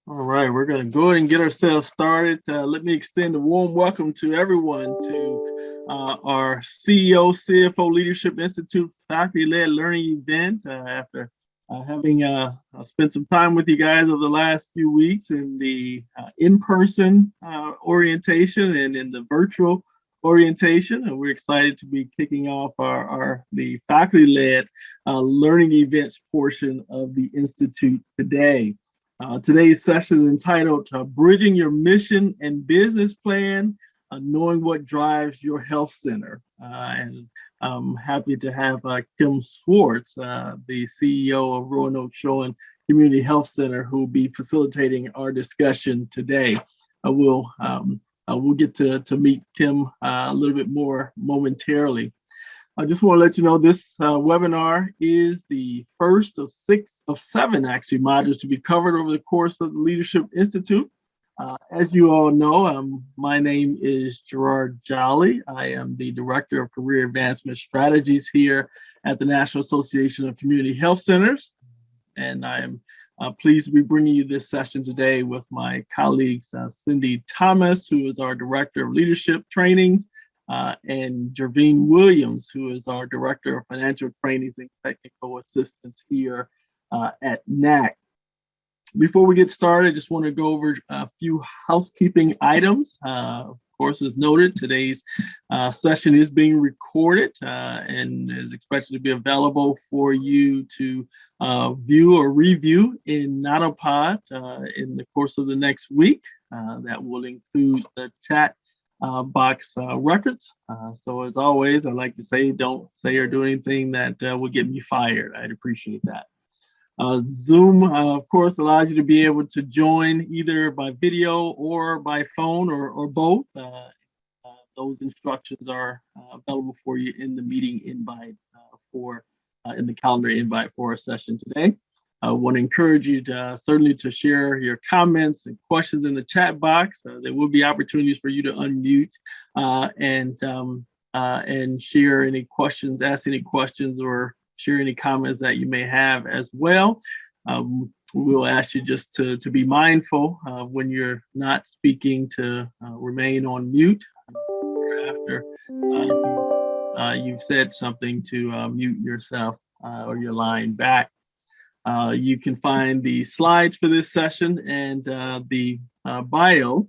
All right, we're going to go ahead and get ourselves started. Let me extend a warm welcome to everyone to our CFO Leadership Institute faculty-led learning event. After having spent some time with you guys over the last few weeks in the in-person orientation and in the virtual orientation, and we're excited to be kicking off the faculty-led learning events portion of the Institute today. Today's session is entitled Bridging Your Mission and Business Plan, Knowing What Drives Your Health Center. And I'm happy to have Kim Swartz, the CEO of Roanoke Showing Community Health Center, who will be facilitating our discussion today. We'll get to meet Kim a little bit more momentarily. I just want to let you know this webinar is the first of seven actually modules to be covered over the course of the Leadership Institute. As you all know, my name is Gerard Jolly. I am the Director of Career Advancement Strategies here at the National Association of Community Health Centers. And I am pleased to be bringing you this session today with my colleagues, Cindy Thomas, who is our Director of Leadership Trainings, and Jervine Williams, who is our Director of Financial Trainings and Technical Assistance here at NAC. Before we get started, I just want to go over a few housekeeping items. Of course, as noted, today's session is being recorded and is expected to be available for you to view or review in Natopod in the course of the next week. That will include the chat box records. So as always, I like to say, don't say or do anything that will get me fired. I'd appreciate that. Zoom, of course, allows you to be able to join either by video or by phone or both. Those instructions are available for you in the meeting invite in the calendar invite for our session today. I want to encourage you to certainly to share your comments and questions in the chat box. There will be opportunities for you to unmute and share any questions, ask any questions, or share any comments that you may have as well. We will ask you just to be mindful when you're not speaking to remain on mute after you've said something to mute yourself or your line back. You can find the slides for this session and the bio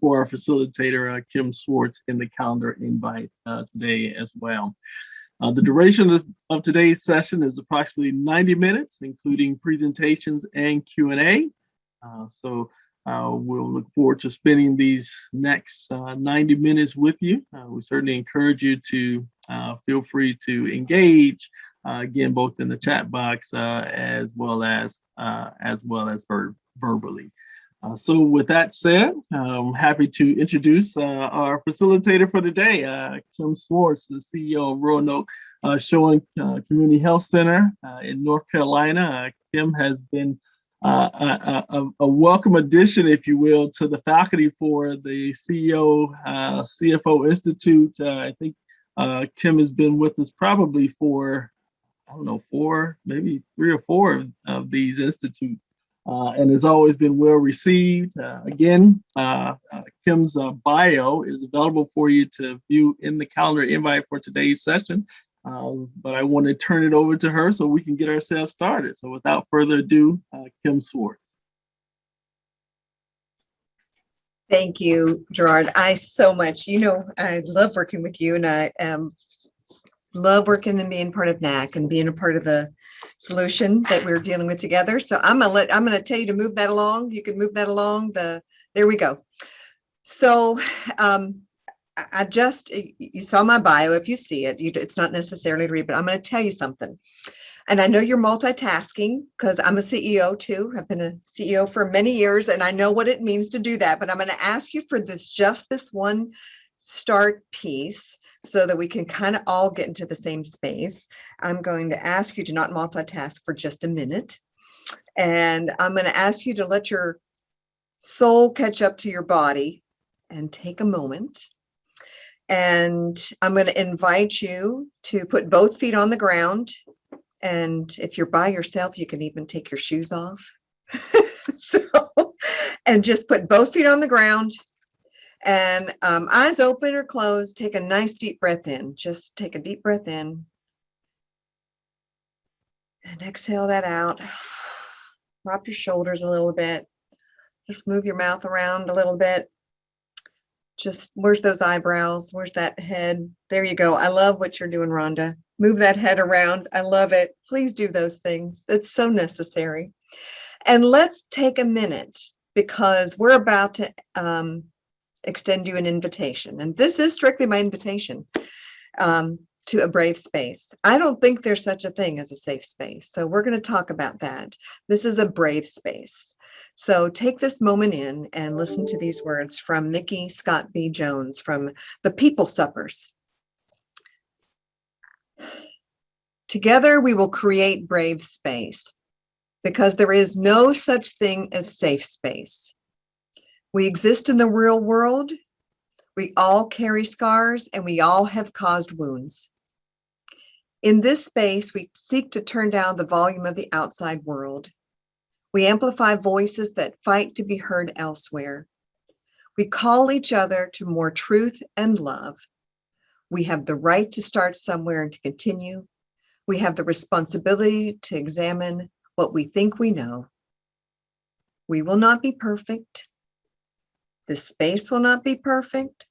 for our facilitator, Kim Swartz, in the calendar invite today as well. The duration of today's session is approximately 90 minutes, including presentations and Q&A. So we'll look forward to spending these next 90 minutes with you. We certainly encourage you to feel free to engage, again, both in the chat box as well as verbally. So with that said, I'm happy to introduce our facilitator for today, Kim Swartz, the CEO of Roanoke Showing Community Health Center in North Carolina. Kim has been a welcome addition, if you will, to the faculty for the CFO Institute. I think Kim has been with us probably for, I don't know, maybe 3 or 4 of these institutes. And has always been well received. Again, Kim's bio is available for you to view in the calendar invite for today's session. But I want to turn it over to her so we can get ourselves started. So without further ado, Kim Swartz. Thank you, Gerard. I love working with you, and I love working and being part of NAC and being a part of the solution that we're dealing with together. So I'm gonna tell you to move that along. You can move that along. There we go. So you saw my bio. If you see it, it's not necessarily to read, but I'm going to tell you something. And I know you're multitasking because I'm a CEO too. I've been a CEO for many years, and I know what it means to do that. But I'm going to ask you for just this one start piece so that we can kind of all get into the same space. I'm going to ask you to not multitask for just a minute. And I'm going to ask you to let your soul catch up to your body and take a moment. And I'm going to invite you to put both feet on the ground. And if you're by yourself, you can even take your shoes off So, and just put both feet on the ground and eyes open or closed. Take a nice deep breath in. Just take a deep breath in and exhale that out. Drop your shoulders a little bit. Just move your mouth around a little bit. Just, where's those eyebrows? Where's that head? There you go. I love what you're doing, Rhonda. Move that head around. I love it. Please do those things. It's so necessary. And let's take a minute because we're about to extend you an invitation. And this is strictly my invitation to a brave space. I don't think there's such a thing as a safe space. So we're going to talk about that. This is a brave space. So take this moment in and listen to these words from Nikki Scott B. Jones from the People Suppers. Together we will create brave space because there is no such thing as safe space. We exist in the real world. We all carry scars and we all have caused wounds. In this space, we seek to turn down the volume of the outside world. We amplify voices that fight to be heard elsewhere. We call each other to more truth and love. We have the right to start somewhere and to continue. We have the responsibility to examine what we think we know. We will not be perfect. This space will not be perfect.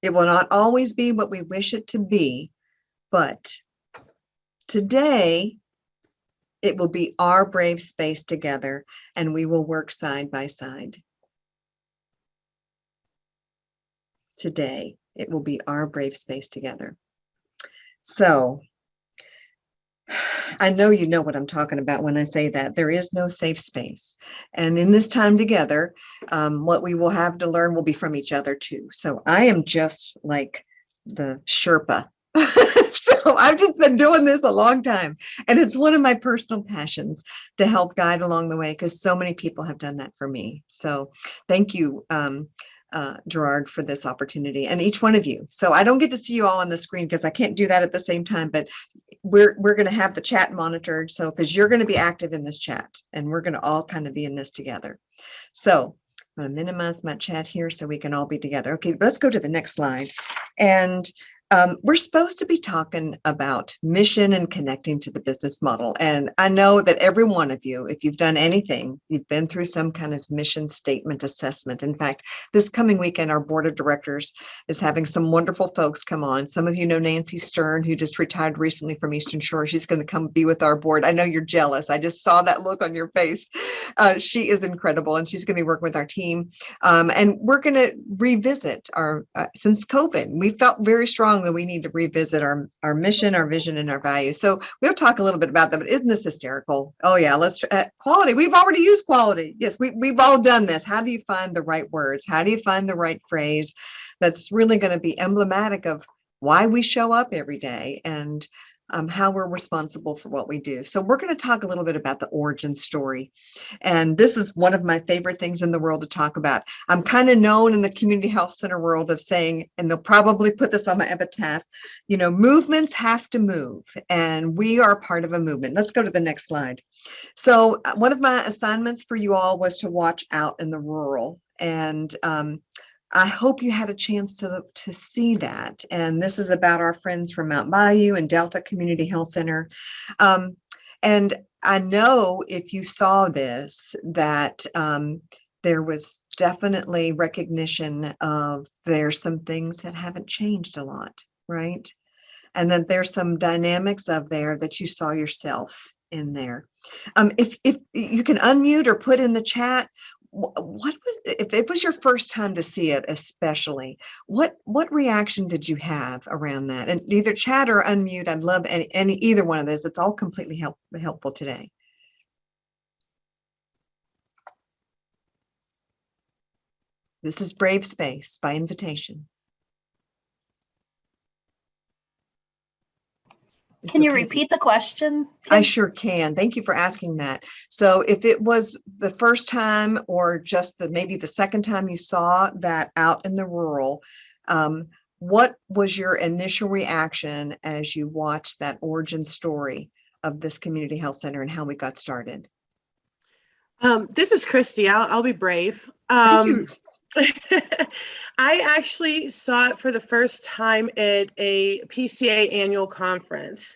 It will not always be what we wish it to be, but today, it will be our brave space together, and we will work side by side. Today, it will be our brave space together. So, I know you know what I'm talking about when I say that. There is no safe space. And in this time together, what we will have to learn will be from each other too. So I am just like the Sherpa. So I've just been doing this a long time. And it's one of my personal passions to help guide along the way because so many people have done that for me. So thank you, Gerard, for this opportunity and each one of you. So I don't get to see you all on the screen because I can't do that at the same time, but we're going to have the chat monitored. So because you're going to be active in this chat and we're going to all kind of be in this together. So I'm going to minimize my chat here so we can all be together. Okay, let's go to the next slide. And we're supposed to be talking about mission and connecting to the business model. And I know that every one of you, if you've done anything, you've been through some kind of mission statement assessment. In fact, this coming weekend, our board of directors is having some wonderful folks come on. Some of you know Nancy Stern, who just retired recently from Eastern Shore. She's going to come be with our board. I know you're jealous. I just saw that look on your face. She is incredible, and she's going to be working with our team. And we're going to revisit our, since COVID, we felt very strong that we need to revisit our mission, our vision, and our values. So we'll talk a little bit about that, but isn't this hysterical? Oh yeah, let's quality. We've already used quality. Yes, we've all done this. How do you find the right words? How do you find the right phrase that's really going to be emblematic of why we show up every day and how we're responsible for what we do. So we're going to talk a little bit about the origin story. And this is one of my favorite things in the world to talk about. I'm kind of known in the community health center world of saying, and they'll probably put this on my epitaph, you know, movements have to move, and we are part of a movement. Let's go to the next slide. So one of my assignments for you all was to watch out in the rural. And I hope you had a chance to see that. And this is about our friends from Mount Bayou and Delta Community Health Center. And I know if you saw this, that there was definitely recognition of there's some things that haven't changed a lot, right? And that there's some dynamics of there that you saw yourself in there. If you can unmute or put in the chat, what was, if it was your first time to see it, especially, what reaction did you have around that? And either chat or unmute. I'd love any either one of those. It's all completely helpful today. This is Brave Space by invitation. Can you repeat the question? I sure can. Thank you for asking that. So if it was the first time or just maybe the second time you saw that out in the rural, what was your initial reaction as you watched that origin story of this community health center and how we got started? This is Christy. I'll be brave. Thank you. I actually saw it for the first time at a PCA annual conference,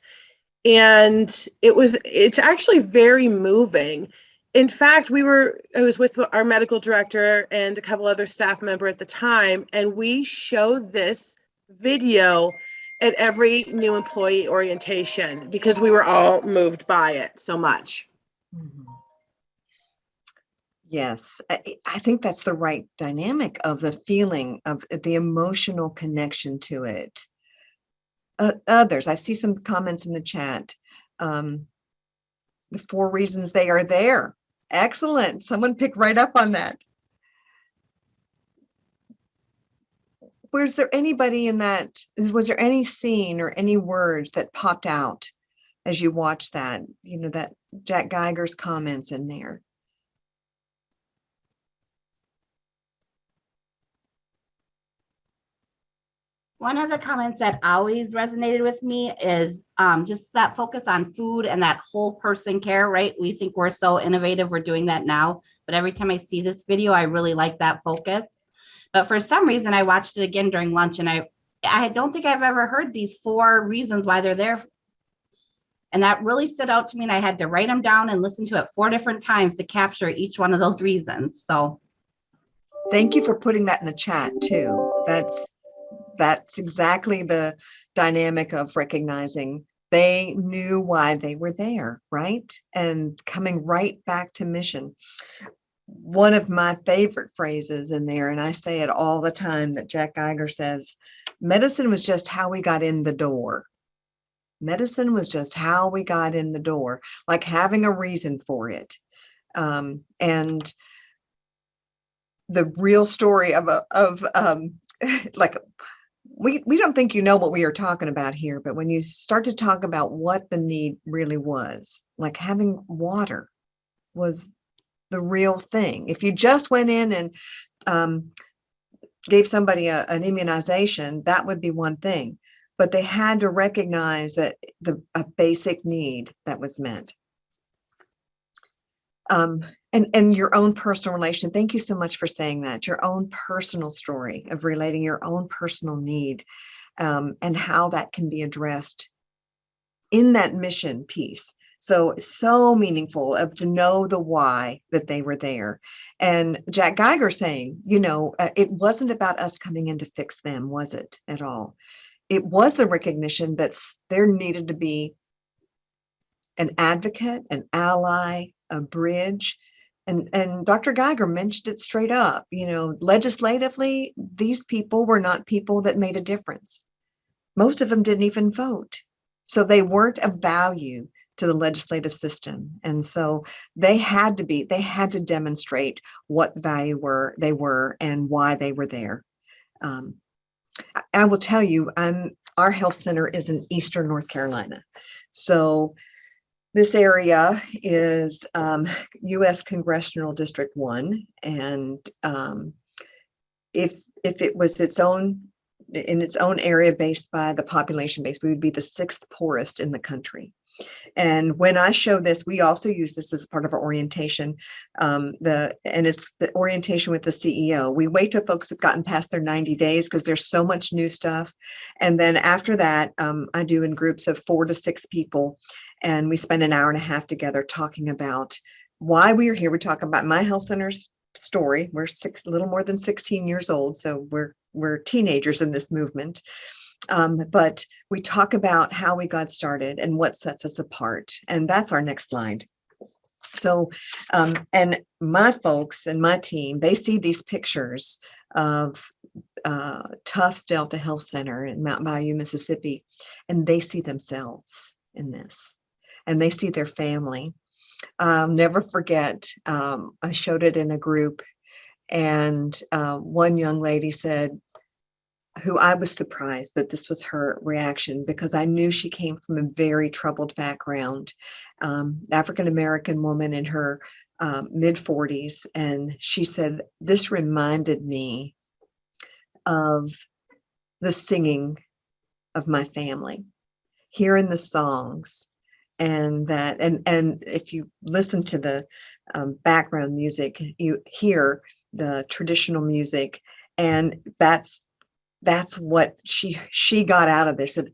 and it's actually very moving. In fact, I was with our medical director and a couple other staff member at the time, and we showed this video at every new employee orientation because we were all moved by it so much. Mhm. Yes, I think that's the right dynamic of the feeling of the emotional connection to it. Others, I see some comments in the chat. The 4 reasons they are there. Excellent. Someone picked right up on that. Was there anybody in that? Was there any scene or any words that popped out as you watched that? You know, that Jack Geiger's comments in there. One of the comments that always resonated with me is just that focus on food and that whole person care, right? We think we're so innovative, we're doing that now, but every time I see this video, I really like that focus. But for some reason, I watched it again during lunch, and I don't think I've ever heard these 4 reasons why they're there. And that really stood out to me, and I had to write them down and listen to it 4 different times to capture each one of those reasons. So thank you for putting that in the chat too. That's exactly the dynamic of recognizing they knew why they were there, right? And coming right back to mission. One of my favorite phrases in there, and I say it all the time, that Jack Geiger says, medicine was just how we got in the door. Medicine was just how we got in the door, like having a reason for it. And the real story of like, we don't think you know what we are talking about here, but when you start to talk about what the need really was, like having water was the real thing. If you just went in and gave somebody an immunization, that would be one thing, but they had to recognize that a basic need that was met. And your own personal relation. Thank you so much for saying that. Your own personal story of relating your own personal need, and how that can be addressed in that mission piece. So meaningful to know the why that they were there. And Jack Geiger saying, you know, it wasn't about us coming in to fix them, was it at all? It was the recognition that there needed to be an advocate, an ally, a bridge. And Dr. Geiger mentioned it straight up, you know, legislatively, these people were not people that made a difference. Most of them didn't even vote. So they weren't of value to the legislative system. And so they had to demonstrate what value they were and why they were there. I will tell you, our health center is in Eastern North Carolina. So this area is U.S. Congressional District 1, and if it was in its own area based by the population base, we would be the 6th poorest in the country. And when I show this, we also use this as part of our orientation. And it's the orientation with the CEO. We wait till folks have gotten past their 90 days because there's so much new stuff. And then after that, I do in groups of 4 to 6 people. And we spend an hour and a half together talking about why we are here. We talk about my health center's story. We're a little more than 16 years old, so we're teenagers in this movement. But we talk about how we got started and what sets us apart. And that's our next slide. So, and my folks and my team, they see these pictures of Tufts Delta Health Center in Mountain Bayou, Mississippi, and they see themselves in this, and they see their family. I'll never forget, I showed it in a group, and one young lady said, who I was surprised that this was her reaction, because I knew she came from a very troubled background, African-American woman in her mid-40s. And she said, this reminded me of the singing of my family, hearing the songs And that, and if you listen to the background music, you hear the traditional music, and that's what she got out of this. And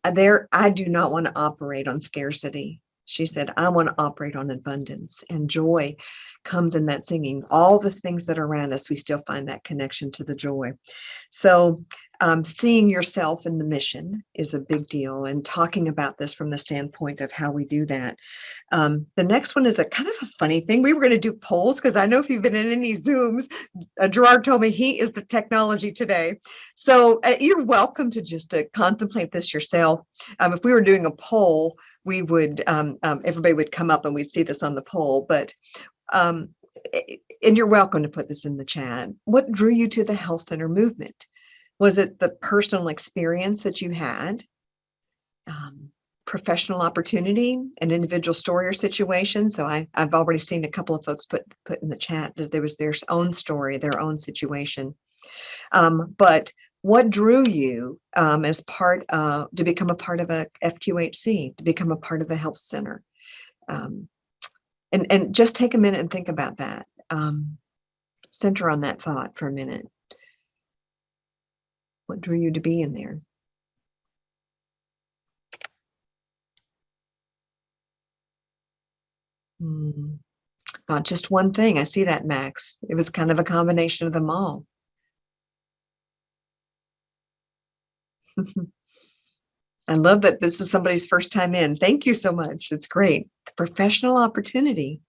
I do not want to operate on scarcity. She said, I want to operate on abundance, and joy comes in that singing. All the things that are around us, we still find that connection to the joy. So seeing yourself in the mission is a big deal, and talking about this from the standpoint of how we do that. The next one is a kind of a funny thing. We were going to do polls, because I know if you've been in any Zooms, Gerard told me he is the technology today. So you're welcome to just contemplate this yourself. If we were doing a poll, we would, everybody would come up and we'd see this on the poll, but and you're welcome to put this in the chat. What drew you to the health center movement? Was it the personal experience that you had? Professional opportunity, an individual story or situation? So I've already seen a couple of folks put in the chat that there was their own story, their own situation. But what drew you as part of, to become a part of a FQHC, to become a part of the health center? And just take a minute and think about that. Center on that thought for a minute. What drew you to be in there? Not just one thing. I see that, Max. It was kind of a combination of them all. I love that this is somebody's first time in. Thank you so much. It's great. The professional opportunity.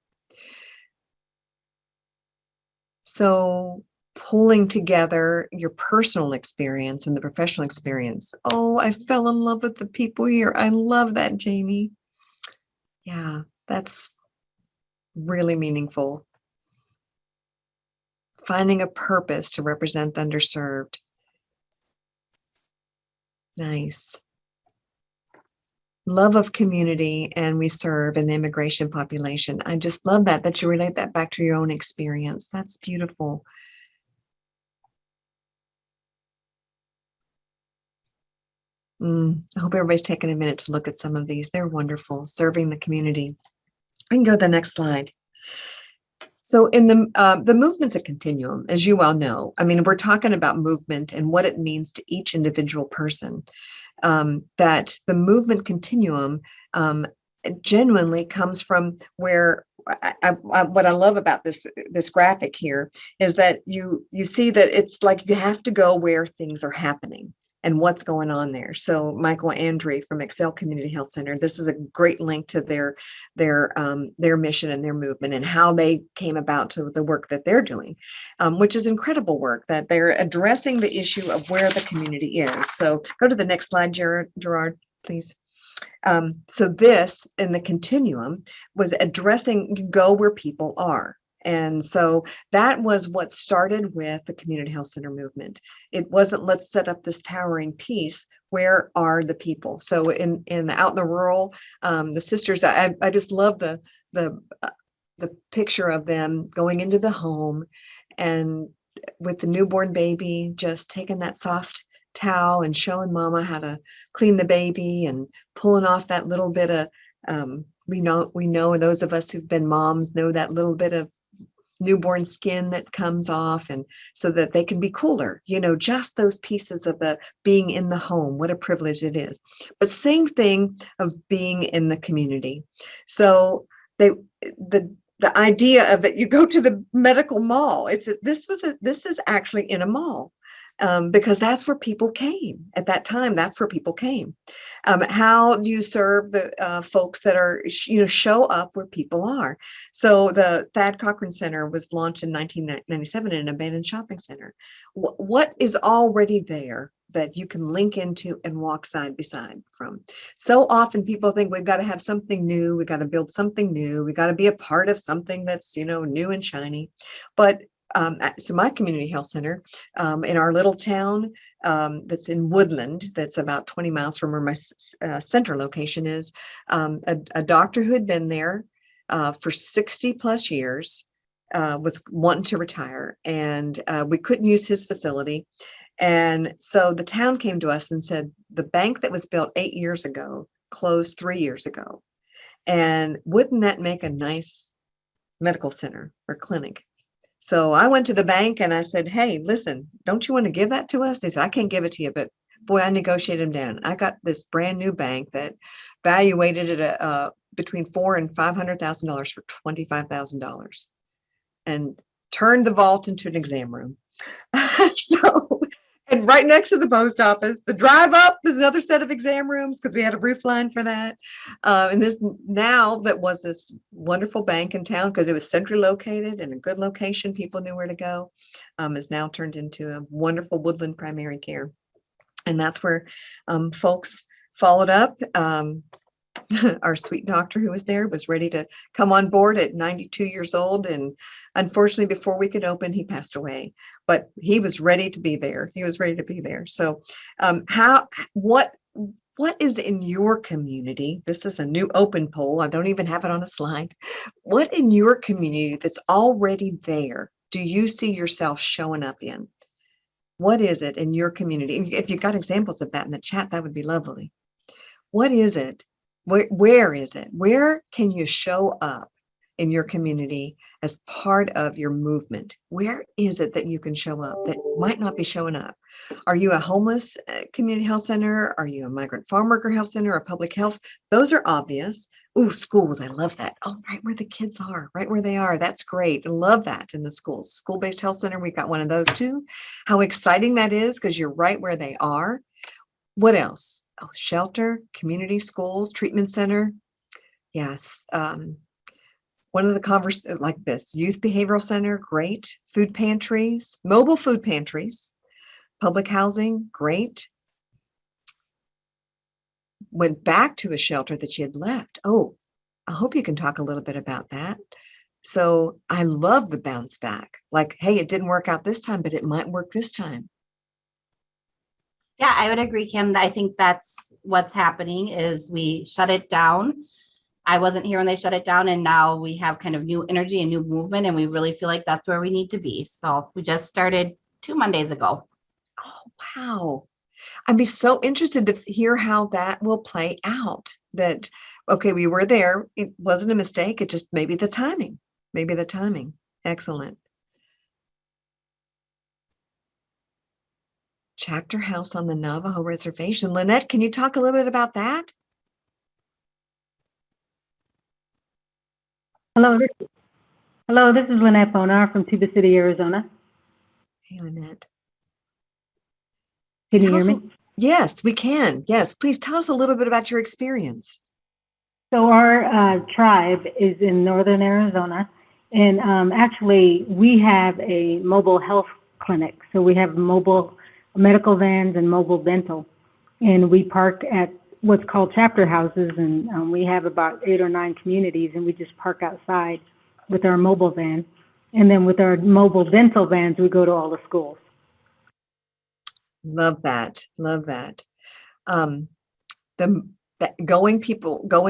So pulling together your personal experience and the professional experience. Oh, I fell in love with the people here. I love that, Jamie. Yeah, that's really meaningful. Finding a purpose to represent the underserved. Nice. Love of community, and we serve in the immigration population. I just love that you relate that back to your own experience. That's beautiful. I hope everybody's taking a minute to look at some of these. They're wonderful. Serving the community. We can go to the next slide. So in the movement's a continuum, as you all know. I mean, we're talking about movement and what it means to each individual person. That the movement continuum genuinely comes from where what I love about this graphic here is that you see that it's like you have to go where things are happening and what's going on there. So Michael Andre from Excel Community Health Center, this is a great link to their mission and their movement and how they came about to the work that they're doing, which is incredible work, that they're addressing the issue of where the community is. So go to the next slide, Gerard, please. So this in the continuum was addressing go where people are. And so that was what started with the community health center movement. It wasn't let's set up this towering piece. Where are the people? So out in the rural, the sisters, I just love the picture of them going into the home and with the newborn baby, just taking that soft towel and showing mama how to clean the baby and pulling off that little bit of, we know those of us who've been moms know that little bit of newborn skin that comes off, and so that they can be cooler, just those pieces of the being in the home. What a privilege it is. But same thing of being in the community. So the idea of that you go to the medical mall, this is actually in a mall. Because that's where people came at that time. That's where people came. How do you serve the folks that are, show up where people are? So the Thad Cochran Center was launched in 1997 in an abandoned shopping center. What is already there that you can link into and walk side by side from? So often people think we've got to have something new. We got to build something new. We got to be a part of something that's, new and shiny. But so my community health center in our little town that's in Woodland, that's about 20 miles from where my center location is, a doctor who had been there for 60 plus years was wanting to retire, and we couldn't use his facility. And so the town came to us and said, the bank that was built 8 years ago closed 3 years ago. And wouldn't that make a nice medical center or clinic? So I went to the bank and I said, hey, listen, don't you want to give that to us? They said, I can't give it to you, but boy, I negotiated them down. I got this brand new bank that valuated it at between $400,000 and $500,000 for $25,000 and turned the vault into an exam room. So, and right next to the post office, the drive up is another set of exam rooms because we had a roof line for that. And this now that was this wonderful bank in town because it was centrally located in a good location. People knew where to go. Is now turned into a wonderful Woodland primary care. And that's where folks followed up. Our sweet doctor who was there was ready to come on board at 92 years old. And unfortunately, before we could open, he passed away. But he was ready to be there. He was ready to be there. So what is in your community? This is a new open poll. I don't even have it on a slide. What in your community that's already there do you see yourself showing up in? What is it in your community? If you've got examples of that in the chat, that would be lovely. What is it? Where is it? Where can you show up in your community as part of your movement? Where is it that you can show up that might not be showing up? Are you a homeless community health center? Are you a migrant farm worker health center or public health? Those are obvious. Ooh, schools. I love that. Oh, right where the kids are, right where they are. That's great. I love that in the schools. School-based health center. We've got one of those too. How exciting that is because you're right where they are. What else? Oh, shelter, community schools, treatment center. Yes. One of the conversations like this, youth behavioral center, great. Food pantries, mobile food pantries, public housing, great. Went back to a shelter that she had left. Oh, I hope you can talk a little bit about that. So I love the bounce back. Like, hey, it didn't work out this time, but it might work this time. Yeah, I would agree, Kim. I think that's what's happening is we shut it down. I wasn't here when they shut it down, and now we have kind of new energy and new movement, and we really feel like that's where we need to be. So we just started 2 Mondays ago. Oh, wow. I'd be so interested to hear how that will play out. That, okay, we were there. It wasn't a mistake. It just maybe the timing. Maybe the timing. Excellent. Chapter house on the Navajo reservation. Lynette, can you talk a little bit about that? Hello, this is Lynette Bonar from Tuba City, Arizona. Hey, Lynette. Can you hear me? Yes, we can. Yes, please tell us a little bit about your experience. So our tribe is in northern Arizona, and actually we have a mobile health clinic. So we have mobile medical vans and mobile dental, and we park at what's called chapter houses, and we have about 8 or 9 communities, and we just park outside with our mobile van. And then with our mobile dental vans, we go to all the schools. Love that. Love that.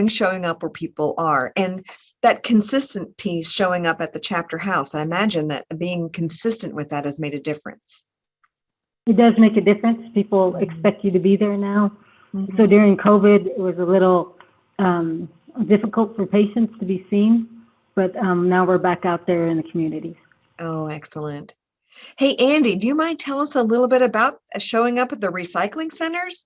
Showing up where people are, and that consistent piece showing up at the chapter house. I imagine that being consistent with that has made a difference. It does make a difference. People expect you to be there now. Mm-hmm. So during COVID, it was a little difficult for patients to be seen, but now we're back out there in the communities. Oh, excellent. Hey, Andy, do you mind tell us a little bit about showing up at the recycling centers?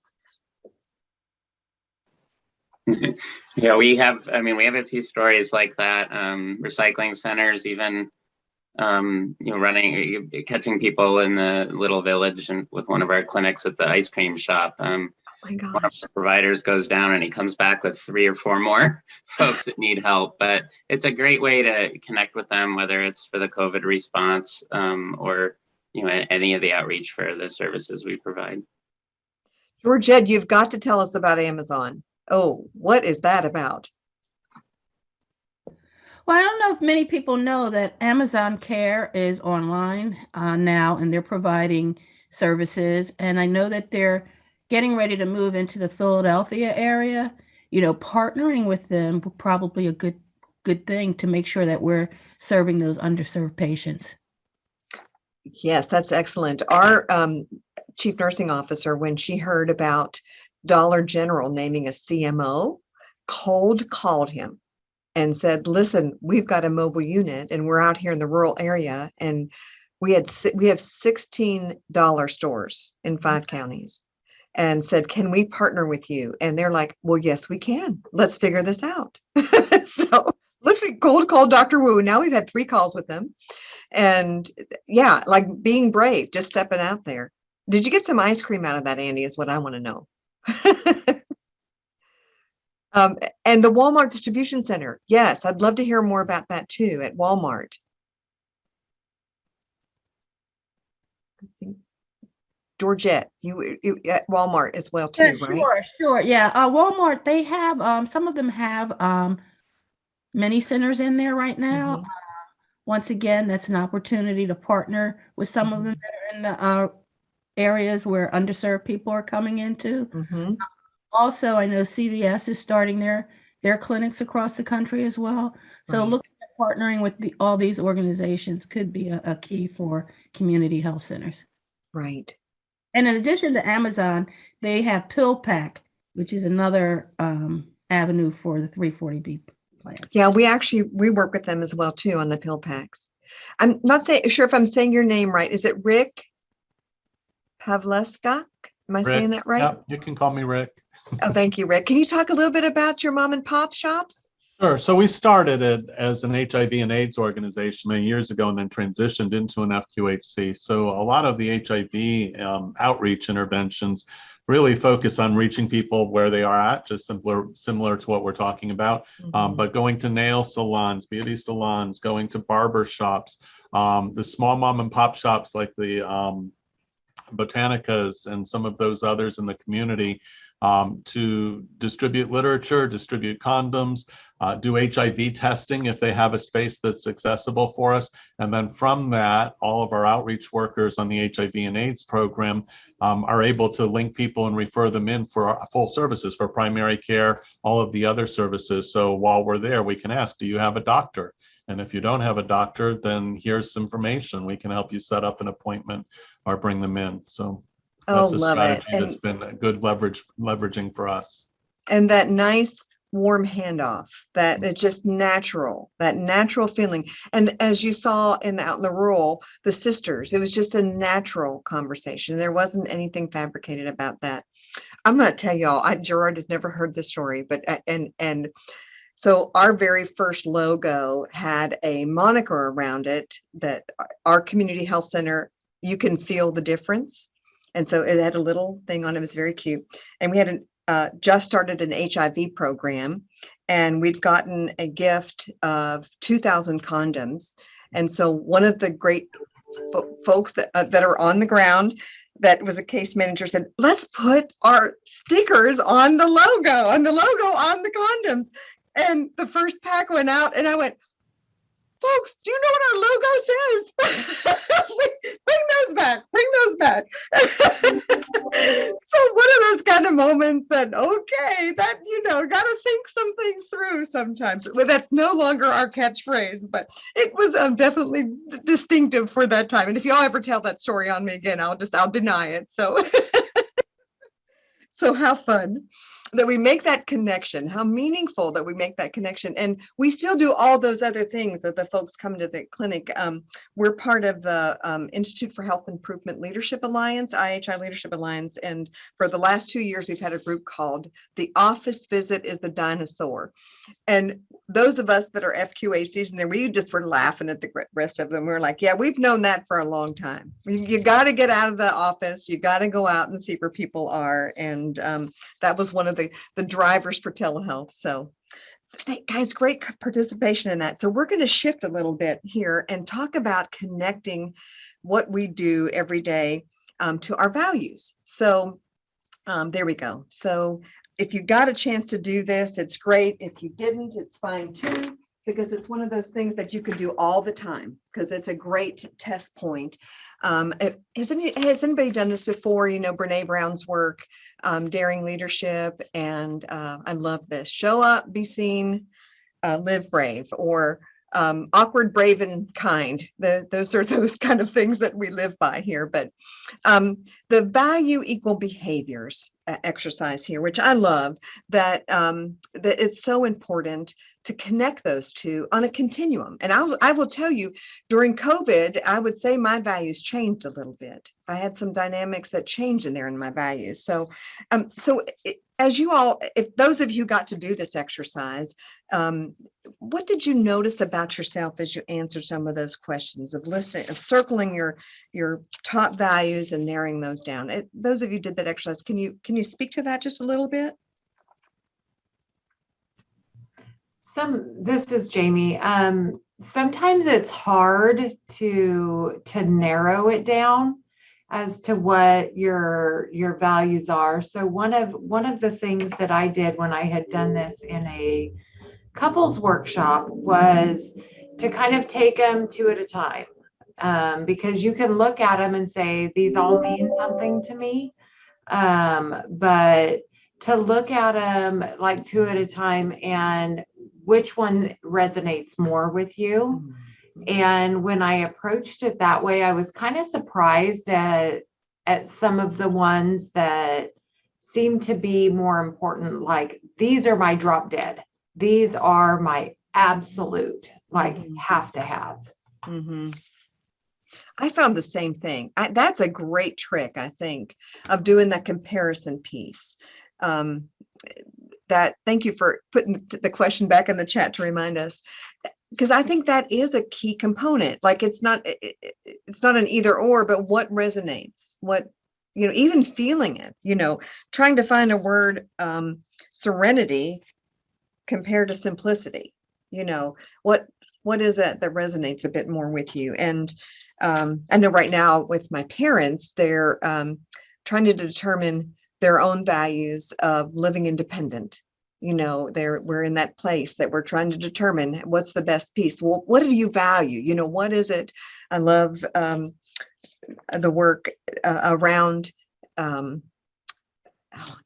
Yeah, we have a few stories like that. Recycling centers, even, catching people in the little village and with one of our clinics at the ice cream shop. Oh my gosh. One of the providers goes down and he comes back with 3 or 4 more folks that need help. But it's a great way to connect with them, whether it's for the COVID response or any of the outreach for the services we provide. Georgette, you've got to tell us about Amazon. Oh, what is that about? Well, I don't know if many people know that Amazon Care is online now, and they're providing services. And I know that they're getting ready to move into the Philadelphia area. Partnering with them will probably a good thing to make sure that we're serving those underserved patients. Yes, that's excellent. Our chief nursing officer, when she heard about Dollar General naming a CMO, cold called him and said, listen, we've got a mobile unit and we're out here in the rural area, and we have $16 stores in 5 counties, and said, can we partner with you? And they're like, well, yes, we can. Let's figure this out. So literally cold called Dr. Wu. Now we've had 3 calls with them. And yeah, like being brave, just stepping out there. Did you get some ice cream out of that, Andy, is what I want to know. And the Walmart distribution center. Yes, I'd love to hear more about that too at Walmart. Georgette, you at Walmart as well too, Yeah, right? sure. Yeah, Walmart, they have some of them have many centers in there right now. Mhm. Once again, that's an opportunity to partner with some of them that are in the areas where underserved people are coming into. Mhm. Also, I know CVS is starting their clinics across the country as well. So Right. looking at partnering with all these organizations could be a key for community health centers. Right. And in addition to Amazon, they have PillPack, which is another avenue for the 340B plan. Yeah, we work with them as well too on the pill packs. I'm not sure if I'm saying your name right. Is it Rick Pavleskak? Am I saying that right? Yep, you can call me Rick. Oh, thank you, Rick. Can you talk a little bit about your mom and pop shops? Sure. So we started it as an HIV and AIDS organization many years ago and then transitioned into an FQHC. So a lot of the HIV outreach interventions really focus on reaching people where they are at, just similar to what we're talking about, but going to nail salons, beauty salons, going to barber shops, the small mom and pop shops like the Botanicas and some of those others in the community, to distribute literature, distribute condoms, do HIV testing if they have a space that's accessible for us. And then from that, all of our outreach workers on the HIV and AIDS program are able to link people and refer them in for full services, for primary care, all of the other services. So while we're there, we can ask, do you have a doctor? And if you don't have a doctor, then here's information. We can help you set up an appointment or bring them in. So that's a strategy that's been a good leveraging for us. And that nice warm handoff, that it's just natural, that natural feeling. And as you saw out in the rural, the sisters, it was just a natural conversation. There wasn't anything fabricated about that. I'm going to tell y'all, Gerard has never heard this story, but and so our very first logo had a moniker around it that our community health center, you can feel the difference. And so it had a little thing on it. It was very cute. And we had just started an HIV program, and we'd gotten a gift of 2,000 condoms. And so one of the great folks that are on the ground, that was a case manager, said, let's put our stickers on the logo on the condoms. And the first pack went out, and I went, folks, do you know what our logo says? Bring those back. So one of those kind of moments that, okay, that, got to think some things through sometimes. Well, that's no longer our catchphrase, but it was definitely distinctive for that time. And if y'all ever tell that story on me again, I'll deny it. So, so how fun that we make that connection, how meaningful that we make that connection. And we still do all those other things that the folks come to the clinic. We're part of the Institute for Health Improvement Leadership Alliance, IHI Leadership Alliance. And for the last 2 years, we've had a group called The Office Visit is the Dinosaur. And those of us that are FQHCs, and then we just were laughing at the rest of them. We were like, yeah, we've known that for a long time. You got to get out of the office. You got to go out and see where people are. And that was one of the drivers for telehealth. So guys, great participation in that. So we're going to shift a little bit here and talk about connecting what we do every day to our values. So there we go. So if you got a chance to do this, it's great. If you didn't, it's fine too, because it's one of those things that you can do all the time, because it's a great test point. Has anybody done this before? Brene Brown's work, Daring Leadership, and I love this. Show up, be seen, live brave, or awkward, brave, and kind. Those are those kind of things that we live by here. But the value equal behaviors. exercise here, which I love, that that it's so important to connect those two on a continuum. And I will tell you, during COVID, I would say my values changed a little bit. I had some dynamics that changed in there in my values. So, as you all, if those of you got to do this exercise, what did you notice about yourself as you answered some of those questions of listening, of circling your top values and narrowing those down? Those of you did that exercise. Can you speak to that just a little bit? This is Jamie. Sometimes it's hard to narrow it down as to what your values are. So one of the things that I did when I had done this in a couples workshop was to kind of take them two at a time, because you can look at them and say, these all mean something to me. But to look at them like two at a time and which one resonates more with you. And when I approached it that way, I was kind of surprised at some of the ones that seemed to be more important. Like, these are my drop dead. These are my absolute, like, have to have. Mm-hmm. I found the same thing. That's a great trick, I think, of doing that comparison piece. Thank you for putting the question back in the chat to remind us, because I think that is a key component. Like, it's not an either or, but what resonates, what, even feeling it, trying to find a word, serenity compared to simplicity, what is that resonates a bit more with you? And I know right now with my parents, they're trying to determine their own values of living independent. We're in that place that we're trying to determine what's the best piece. Well, what do you value? What is it? I love the work around, I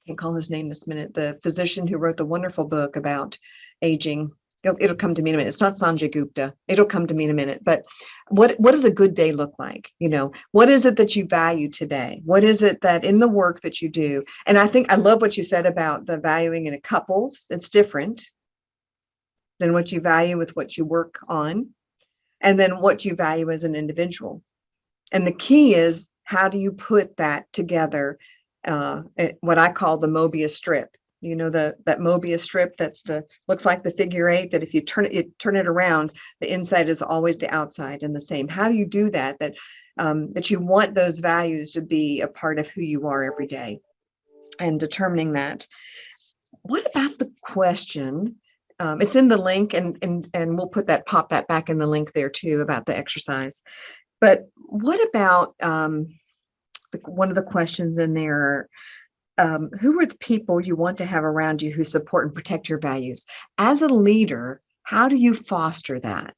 can't call his name this minute, the physician who wrote the wonderful book about aging. It'll come to me in a minute. It's not Sanjay Gupta. It'll come to me in a minute. But what does a good day look like? What is it that you value today? What is it that in the work that you do? And I think I love what you said about the valuing in a couples. It's different than what you value with what you work on, and then what you value as an individual. And the key is, how do you put that together? What I call the Mobius strip. That Mobius strip looks like the figure 8, that if you turn it around, the inside is always the outside and the same. How do you do that? That you want those values to be a part of who you are every day, and determining that. What about the question? It's in the link, and we'll pop that back in the link there too, about the exercise. But what about one of the questions in there? Who are the people you want to have around you who support and protect your values? As a leader, how do you foster that?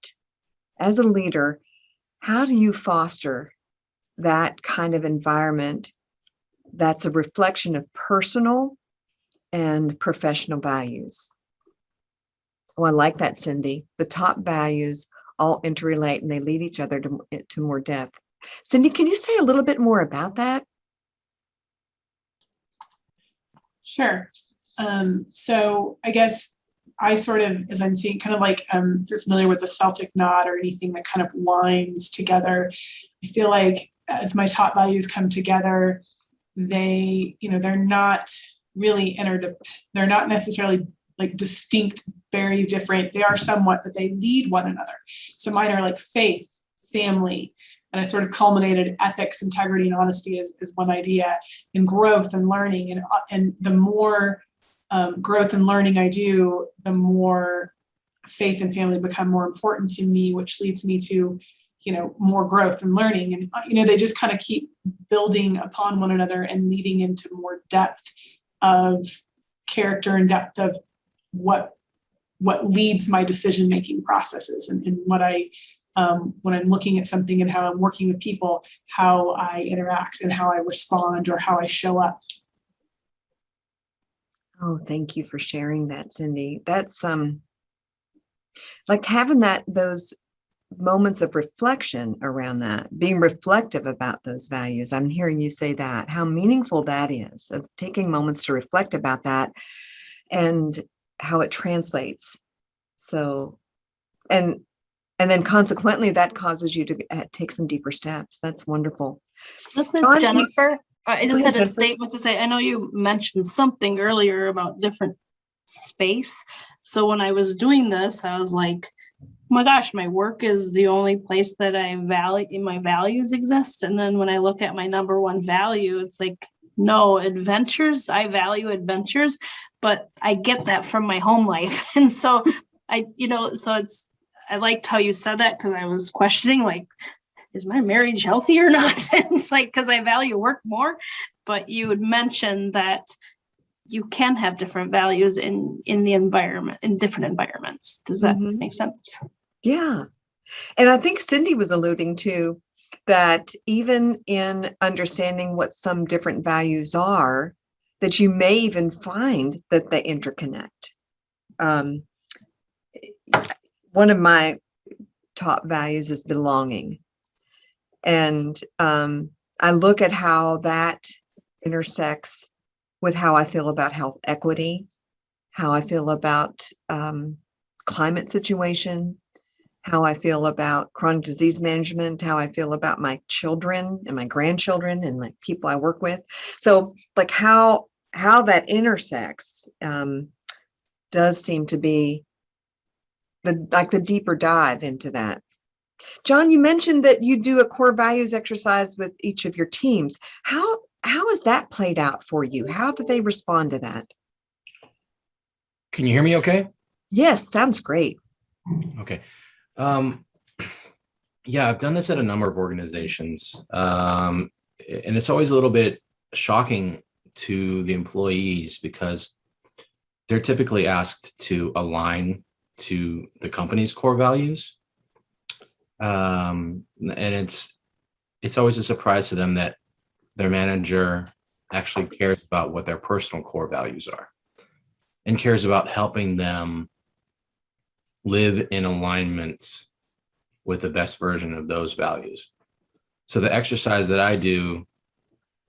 As a leader, how do you foster that kind of environment that's a reflection of personal and professional values? Oh, I like that, Cindy. The top values all interrelate and they lead each other to more depth. Cindy, can you say a little bit more about that? Sure. So I guess I sort of, as I'm seeing, kind of like, if you're familiar with the Celtic knot or anything that kind of lines together, I feel like as my top values come together, they're not really they're not necessarily like distinct, very different. They are somewhat, but they lead one another. So mine are like faith, family, and I sort of culminated ethics, integrity, and honesty as one idea, and growth and learning. And the more growth and learning I do, the more faith and family become more important to me, which leads me to, more growth and learning. And, they just kind of keep building upon one another and leading into more depth of character and depth of what leads my decision-making processes, and what when I'm looking at something and how I'm working with people, how I interact and how I respond or how I show up. Oh, thank you for sharing that, Cindy. That's like having those moments of reflection around that, being reflective about those values. I'm hearing you say that, how meaningful that is, of taking moments to reflect about that and how it translates. So, and then consequently, that causes you to take some deeper steps. That's wonderful. This is John, Jennifer. I go just ahead, had a Jennifer. statement to say. I know you mentioned something earlier about different space. So when I was doing this, I was like, oh my gosh, my work is the only place that I value, my values exist. And then when I look at my number one value, it's like, no, adventures. I value adventures, but I get that from my home life. And so I liked how you said that, because I was questioning, like, is my marriage healthy or not? It's like, because I value work more. But you had mentioned that you can have different values in the environment, in different environments. Does that make sense? Yeah. And I think Cindy was alluding to that even in understanding what some different values are, that you may even find that they interconnect. One of my top values is belonging. And I look at how that intersects with how I feel about health equity, how I feel about climate situation, how I feel about chronic disease management, how I feel about my children and my grandchildren and my people I work with. So like how that intersects does seem to be the deeper dive into that. John, you mentioned that you do a core values exercise with each of your teams. How has that played out for you? How do they respond to that? Can you hear me okay? Yes, sounds great. Okay. Yeah, I've done this at a number of organizations. And it's always a little bit shocking to the employees because they're typically asked to align to the company's core values. And it's always a surprise to them that their manager actually cares about what their personal core values are and cares about helping them live in alignment with the best version of those values. So the exercise that I do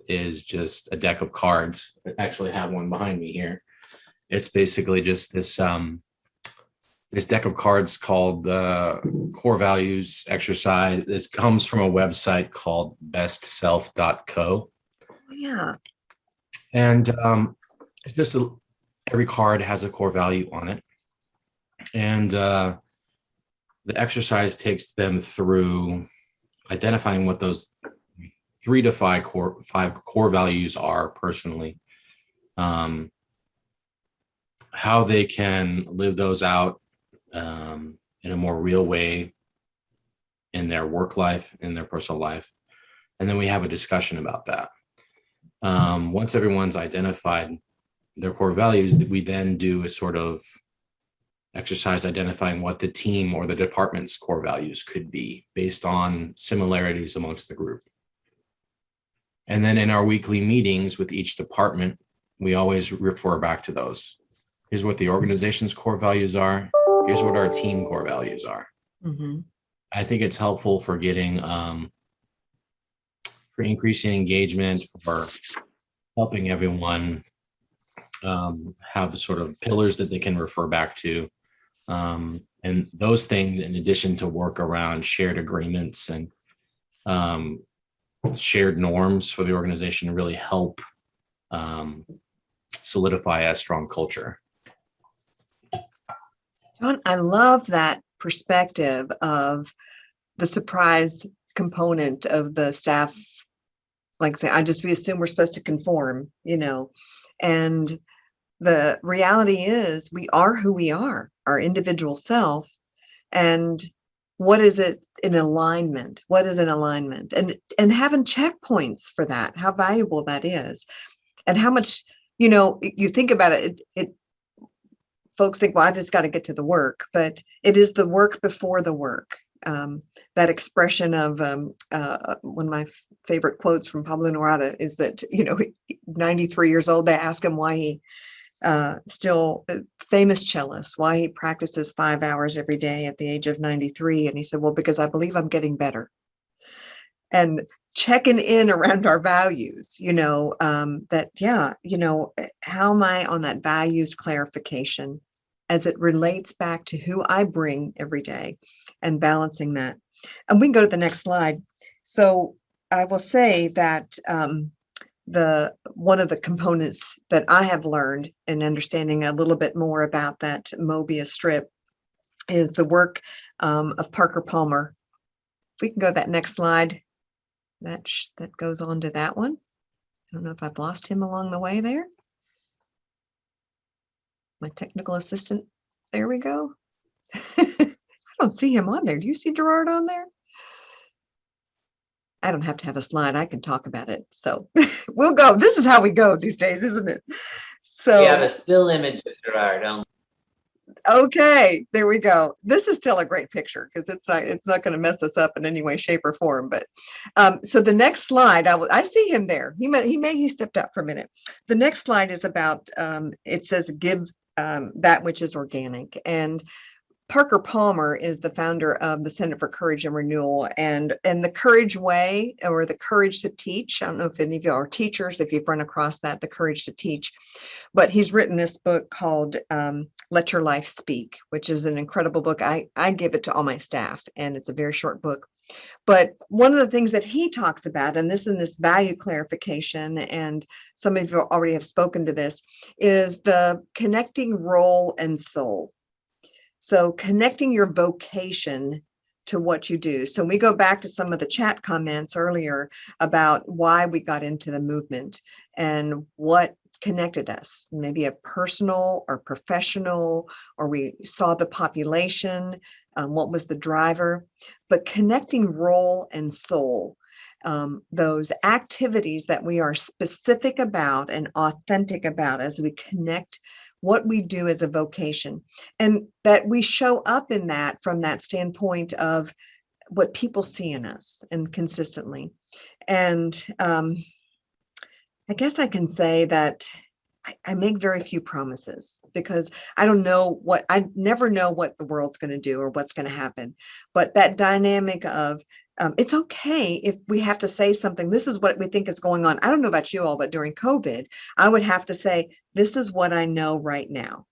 is just a deck of cards. I actually have one behind me here. It's basically just this deck of cards called the core values exercise. This comes from a website called bestself.co. Yeah. And it's just every card has a core value on it. And the exercise takes them through identifying what those 3 to 5 core values are personally, how they can live those out in a more real way in their work life, in their personal life. And then we have a discussion about that. Once everyone's identified their core values, we then do a sort of exercise identifying what the team or the department's core values could be based on similarities amongst the group. And then in our weekly meetings with each department, we always refer back to those. Here's what the organization's core values are. Here's what our team core values are. Mm-hmm. I think it's helpful for getting, for increasing engagement, for helping everyone have the sort of pillars that they can refer back to. And those things, in addition to work around shared agreements and shared norms for the organization, really help solidify a strong culture. John, I love that perspective of the surprise component of the staff. Like we assume we're supposed to conform, and the reality is we are who we are, our individual self. And what is it in alignment? What is an alignment? And having checkpoints for that, how valuable that is. And how much, you think about it, folks think, well, I just got to get to the work, but it is the work before the work. That expression of one of my favorite quotes from Pablo Neruda is that, 93 years old, they ask him why he still famous cellist, why he practices 5 hours every day at the age of 93. And he said, well, because I believe I'm getting better. And checking in around our values, that, yeah, how am I on that values clarification as it relates back to who I bring every day and balancing that. And we can go to the next slide. So I will say that one of the components that I have learned in understanding a little bit more about that Mobius strip is the work of Parker Palmer. If we can go to that next slide, that goes on to that one. I don't know if I've lost him along the way there. My technical assistant, there we go. I don't see him on there. Do you see Gerard on there? I don't have to have a slide. I can talk about it. So we'll go. This is how we go these days, isn't it? So we have a still image of Gerard. Okay, there we go. This is still a great picture because it's not going to mess us up in any way, shape, or form. But so the next slide, I see him there. He stepped out for a minute. The next slide is about it says give that which is organic. And Parker Palmer is the founder of the Center for Courage and Renewal, and the Courage Way, or the Courage to Teach. I don't know if any of you are teachers, if you've run across that, the Courage to Teach. But he's written this book called Let Your Life Speak, which is an incredible book. I give it to all my staff, and it's a very short book. But one of the things that he talks about, and this value clarification, and some of you already have spoken to this, is the connecting role and soul. So connecting your vocation to what you do. So we go back to some of the chat comments earlier about why we got into the movement and what connected us, maybe a personal or professional, or we saw the population, what was the driver, but connecting role and soul. Those activities that we are specific about and authentic about as we connect what we do as a vocation, and that we show up in that from that standpoint of what people see in us and consistently. And I guess I can say that I make very few promises because I never know what the world's going to do or what's going to happen. But that dynamic of it's okay if we have to say something. This is what we think is going on. I don't know about you all, but during COVID, I would have to say, this is what I know right now.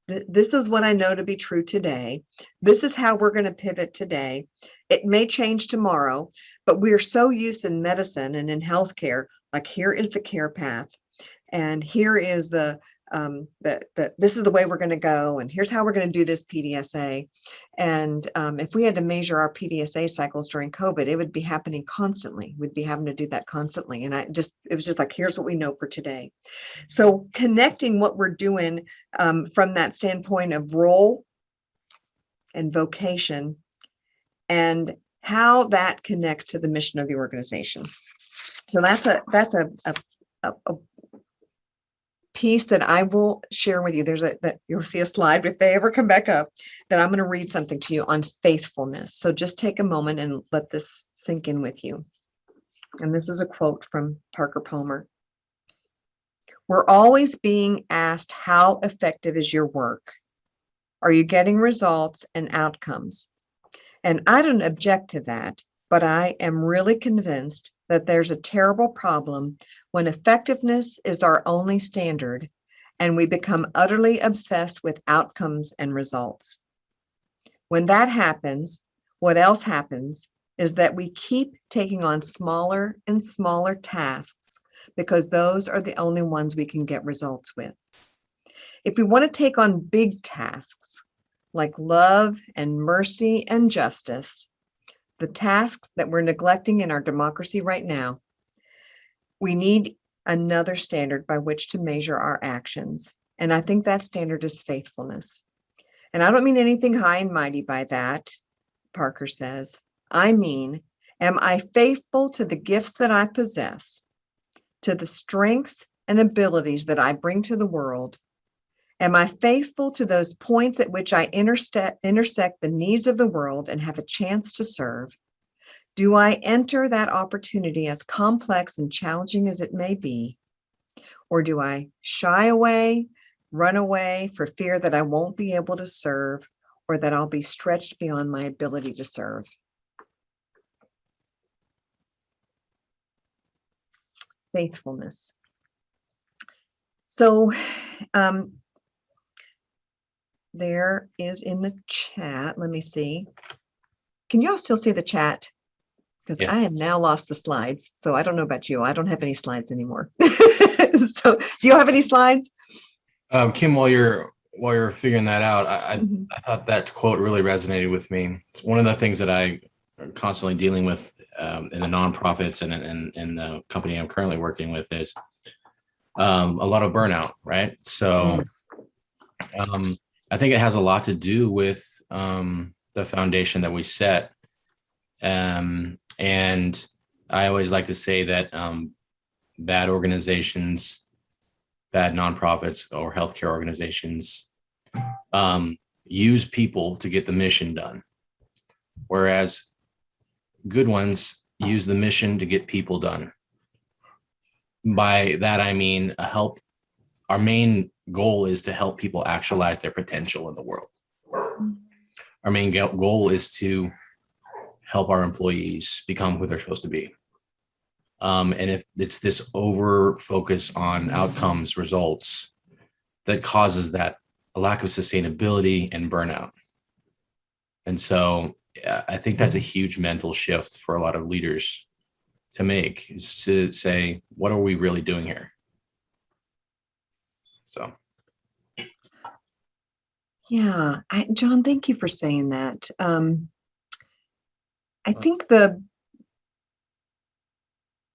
This is what I know to be true today. This is how we're going to pivot today. It may change tomorrow, but we're so used in medicine and in healthcare, like here is the care path. And here is this is the way we're going to go, and here's how we're going to do this PDSA. And if we had to measure our PDSA cycles during COVID, it would be happening constantly. We'd be having to do that constantly. And it was just like, here's what we know for today. So connecting what we're doing from that standpoint of role and vocation, and how that connects to the mission of the organization. So that's a piece that I will share with you. That you'll see a slide if they ever come back up, that I'm going to read something to you on faithfulness. So just take a moment and let this sink in with you. And this is a quote from Parker Palmer. We're always being asked, how effective is your work? Are you getting results and outcomes? And I don't object to that, but I am really convinced that there's a terrible problem when effectiveness is our only standard and we become utterly obsessed with outcomes and results. When that happens, what else happens is that we keep taking on smaller and smaller tasks because those are the only ones we can get results with. If we want to take on big tasks like love and mercy and justice, the tasks that we're neglecting in our democracy right now, we need another standard by which to measure our actions. And I think that standard is faithfulness. And I don't mean anything high and mighty by that, Parker says. I mean, am I faithful to the gifts that I possess, to the strengths and abilities that I bring to the world? Am I faithful to those points at which I intersect the needs of the world and have a chance to serve? Do I enter that opportunity, as complex and challenging as it may be? Or do I shy away, run away for fear that I won't be able to serve or that I'll be stretched beyond my ability to serve. Faithfulness. So there is in the chat, let me see. Can you all still see the chat? Because Yeah. I have now lost the slides. So I don't know about you. I don't have any slides anymore. So do you have any slides? Kim, while you're figuring that out, I Mhm. thought that quote really resonated with me. It's one of the things that I am constantly dealing with in the nonprofits and in the company I'm currently working with is a lot of burnout, right? So I think it has a lot to do with the foundation that we set. And I always like to say that bad organizations, bad nonprofits or healthcare organizations use people to get the mission done, whereas good ones use the mission to get people done. By that, I mean our main goal is to help people actualize their potential in the world. Our main goal is to help our employees become who they're supposed to be. And if it's this over focus on outcomes, results, that causes that a lack of sustainability and burnout. And so I think that's a huge mental shift for a lot of leaders to make, is to say, what are we really doing here? So. Yeah, John, thank you for saying that. I think the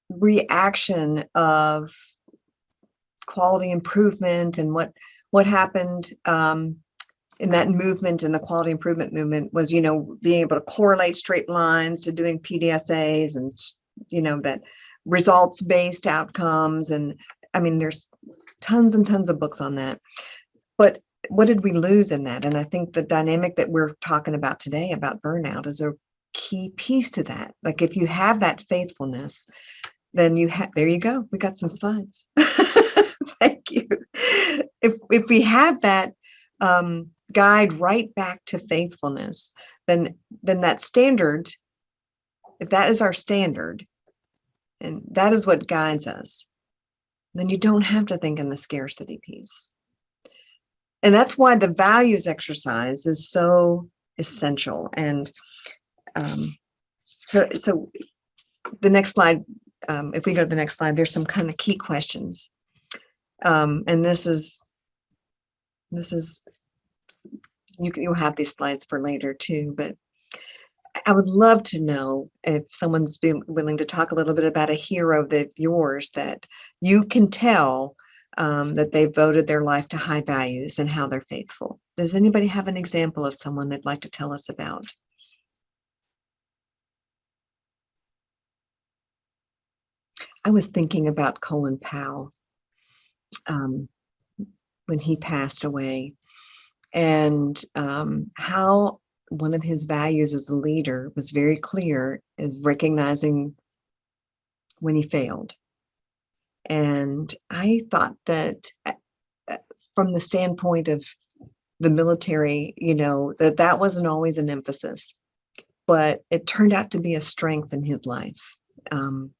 reaction of quality improvement and what happened in that movement, in the quality improvement movement, was, being able to correlate straight lines to doing PDSAs and, that results-based outcomes. And I mean, there's tons and tons of books on that. But what did we lose in that? And I think the dynamic that we're talking about today about burnout is a key piece to that. Like, if you have that faithfulness, then there you go. We got some slides. Thank you. If we have that guide right back to faithfulness, then that standard, if that is our standard, and that is what guides us, then you don't have to think in the scarcity piece. And that's why the values exercise is so essential. And so the next slide, if we go to the next slide, there's some kind of key questions. And this is you'll have these slides for later too, but I would love to know if someone's been willing to talk a little bit about a hero of yours that you can tell that they voted their life to high values and how they're faithful. Does anybody have an example of someone they'd like to tell us about? I was thinking about Colin Powell when he passed away, and how one of his values as a leader was very clear, is recognizing when he failed. And I thought that from the standpoint of the military, that wasn't always an emphasis, but it turned out to be a strength in his life. And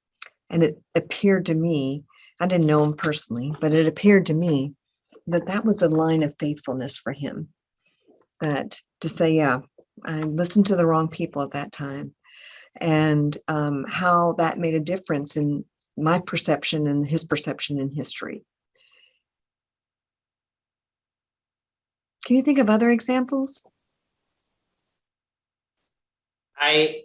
it appeared to me, I didn't know him personally, but it appeared to me that was a line of faithfulness for him, that to say, yeah, I listened to the wrong people at that time, and how that made a difference in my perception and his perception in history. Can you think of other examples?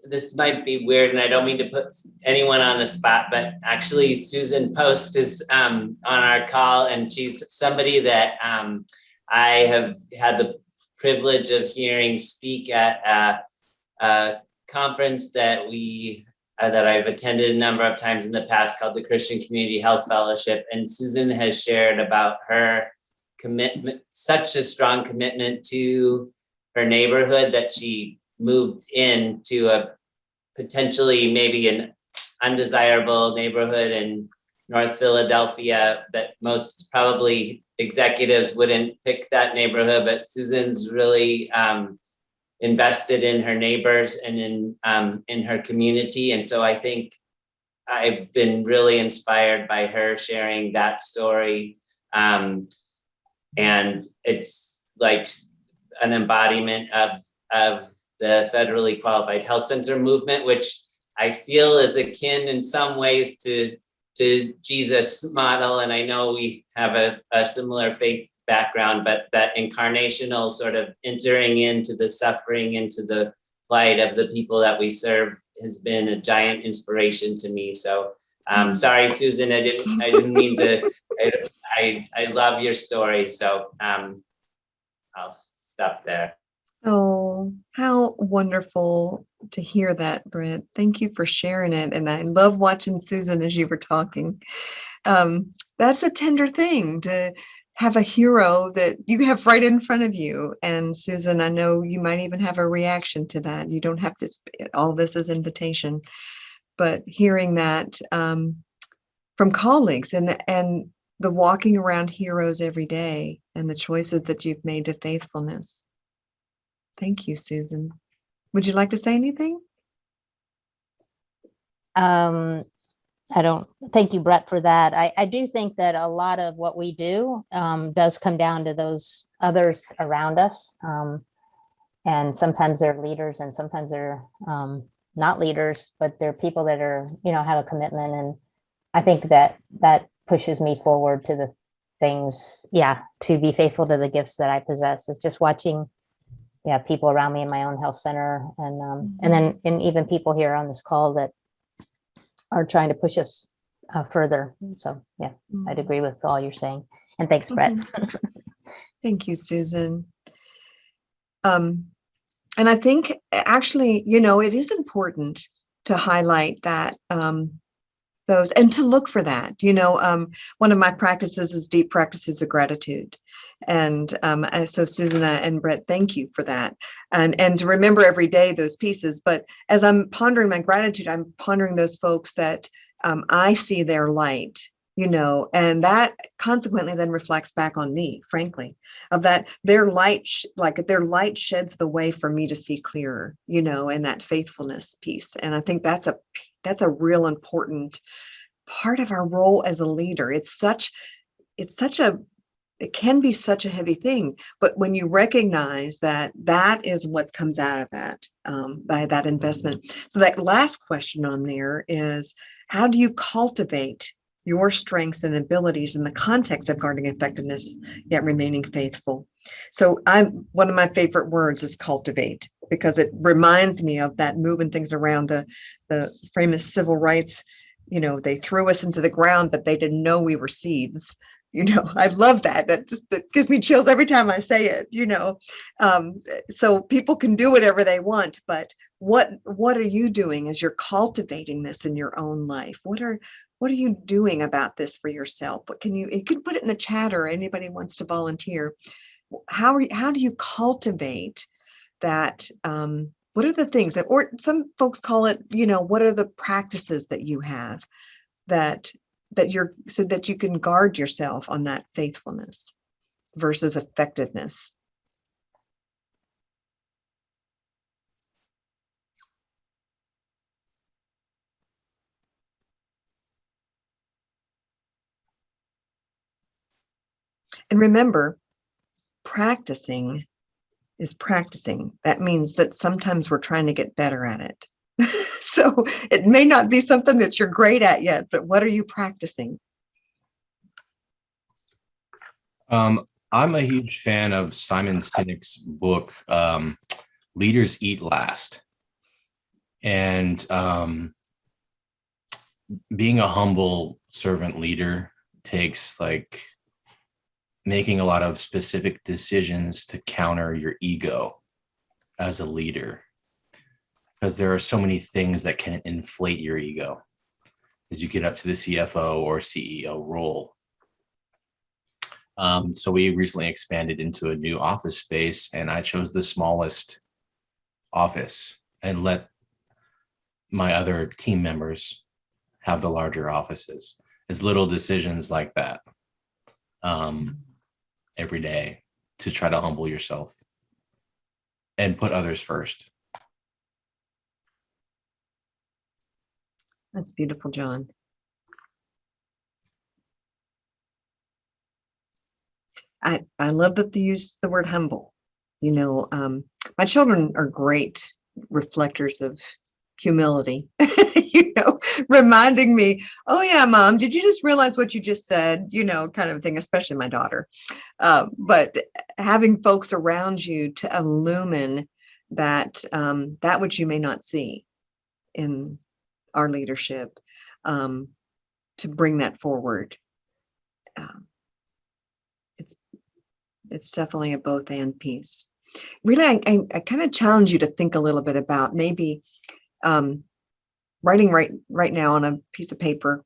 This might be weird, and I don't mean to put anyone on the spot, but actually Susan Post is on our call, and she's somebody that I have had the privilege of hearing speak at a conference that I've attended a number of times in the past, called the Christian Community Health Fellowship. And Susan has shared about her commitment, such a strong commitment to her neighborhood, that she moved into a potentially maybe an undesirable neighborhood, and North Philadelphia, that most probably executives wouldn't pick that neighborhood, but Susan's really invested in her neighbors and in her community. And so I think I've been really inspired by her sharing that story. And it's like an embodiment of the federally qualified health center movement, which I feel is akin in some ways to Jesus' model. And I know we have a similar faith background, but that incarnational sort of entering into the suffering, into the plight of the people that we serve has been a giant inspiration to me. So sorry, Susan, I didn't mean to, I love your story. So I'll stop there. Oh, how wonderful to hear that, Brent. Thank you for sharing it. And I love watching Susan as you were talking. That's a tender thing to have a hero that you have right in front of you. And Susan, I know you might even have a reaction to that. You don't have to, all this is invitation, but hearing that from colleagues and the walking around heroes every day and the choices that you've made to faithfulness. Thank you, Susan. Would you like to say anything? Thank you, Brett, for that. I do think that a lot of what we do does come down to those others around us. And sometimes they're leaders and sometimes they're not leaders, but they're people that are, have a commitment. And I think that pushes me forward to the things, to be faithful to the gifts that I possess. It's just watching people around me in my own health center, and even people here on this call that are trying to push us further. So I'd agree with all you're saying. And thanks, Brett. Thank you, Susan. And I think actually, it is important to highlight that those and to look for that. One of my practices is deep practices of gratitude. And so Susan and Brett, thank you for that. And to remember every day those pieces. But as I'm pondering my gratitude, I'm pondering those folks that I see their light, and that consequently then reflects back on me, frankly, of that their light, their light sheds the way for me to see clearer, and that faithfulness piece. And I think that's a real important part of our role as a leader. It can be such a heavy thing, but when you recognize that is what comes out of that, by that investment. So that last question on there is, how do you cultivate your strengths and abilities in the context of guarding effectiveness, yet remaining faithful? So one of my favorite words is cultivate, because it reminds me of that moving things around the famous civil rights. They threw us into the ground, but they didn't know we were seeds. I love that. That gives me chills every time I say it, so people can do whatever they want, but what are you doing as you're cultivating this in your own life? What are you doing about this for yourself? You can put it in the chat, or anybody wants to volunteer. How do you cultivate that? What are the things that, or some folks call it, what are the practices that you have so that you can guard yourself on that faithfulness versus effectiveness? And remember, practicing is practicing. That means that sometimes we're trying to get better at it. So it may not be something that you're great at yet, but what are you practicing? I'm a huge fan of Simon Sinek's book, Leaders Eat Last. And being a humble servant leader takes making a lot of specific decisions to counter your ego as a leader, because there are so many things that can inflate your ego as you get up to the CFO or CEO role. So we recently expanded into a new office space, and I chose the smallest office and let my other team members have the larger offices. It's little decisions like that every day to try to humble yourself and put others first. That's beautiful, John. I love that you use the word humble. You know, my children are great reflectors of humility, you know, reminding me, oh yeah, Mom, did you just realize what you just said? You know, kind of thing, especially my daughter. But having folks around you to illumine that, that which you may not see in our leadership, to bring that forward. It's definitely a both and piece. Really, I kind of challenge you to think a little bit about maybe writing right now on a piece of paper,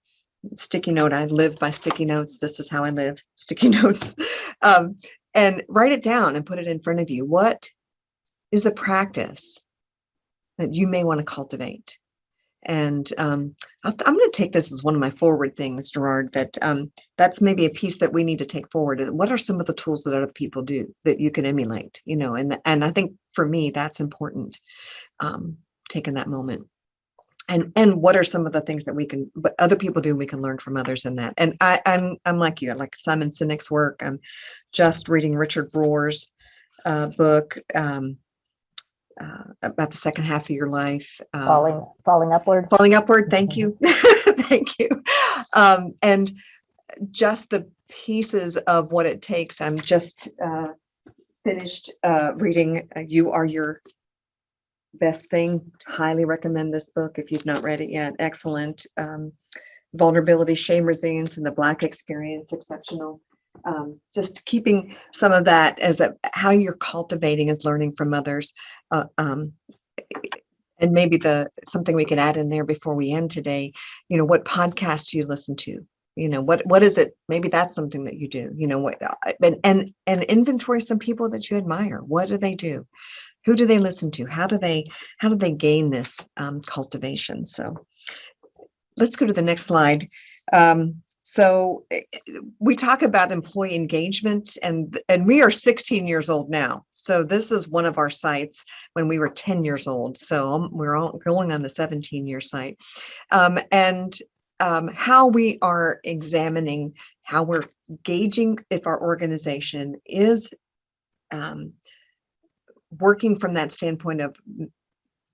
sticky note. I live by sticky notes. This is how I live, sticky notes. And write it down and put it in front of you. What is the practice that you may want to cultivate? And I'm going to take this as one of my forward things, Gerard, that that's maybe a piece that we need to take forward. What are some of the tools that other people do that you can emulate, you know, and I think for me, that's important, taking that moment. And what are some of the things that but other people do, we can learn from others in that. And I'm like you, I like Simon Sinek's work. I'm just reading Richard Rohr's book, about the second half of your life. Falling upward. Falling upward. Thank you. Thank you. And just the pieces of what it takes. I'm just finished reading You Are Your Best Thing. Highly recommend this book if you've not read it yet. Excellent. Vulnerability, Shame, Resilience, and the Black Experience. Exceptional. Just keeping some of that as how you're cultivating is learning from others, and maybe something we can add in there before we end today. You know, what podcasts do you listen to? You know, what is it? Maybe that's something that you do. You know, what and inventory some people that you admire. What do they do? Who do they listen to? How do they gain this cultivation? So let's go to the next slide. So we talk about employee engagement, and we are 16 years old now. So this is one of our sites when we were 10 years old. So we're all going on the 17-year site. And how we are examining, how we're gauging if our organization is working from that standpoint of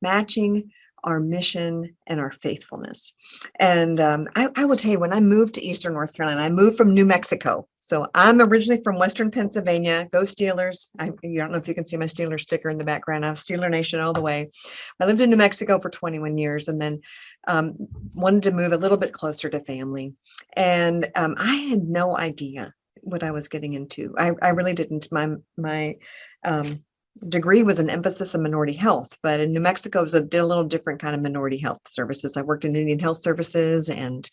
matching our mission and our faithfulness. And I will tell you, when I moved to Eastern North Carolina, I moved from New Mexico. So I'm originally from Western Pennsylvania. Go Steelers. I don't know if you can see my Steelers sticker in the background. I have Steeler Nation all the way. I lived in New Mexico for 21 years and then wanted to move a little bit closer to family. And I had no idea what I was getting into. I really didn't. My degree was an emphasis on minority health, but in New Mexico, it was a little different kind of minority health services. I worked in Indian Health Services, and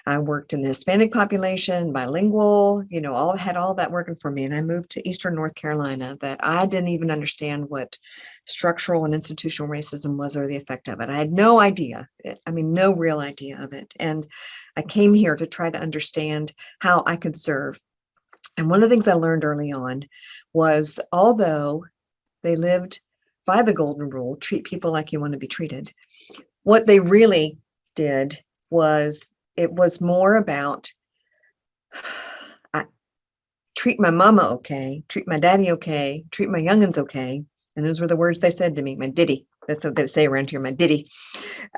I worked in the Hispanic population, bilingual, you know, had all that working for me. And I moved to Eastern North Carolina that I didn't even understand what structural and institutional racism was or the effect of it. I had no idea. I mean, no real idea of it. And I came here to try to understand how I could serve. And one of the things I learned early on was, although they lived by the golden rule, treat people like you want to be treated, what they really did was, it was more about treat my mama okay, treat my daddy okay, treat my youngins okay. And those were the words they said to me, my ditty. That's what they say around here, my ditty.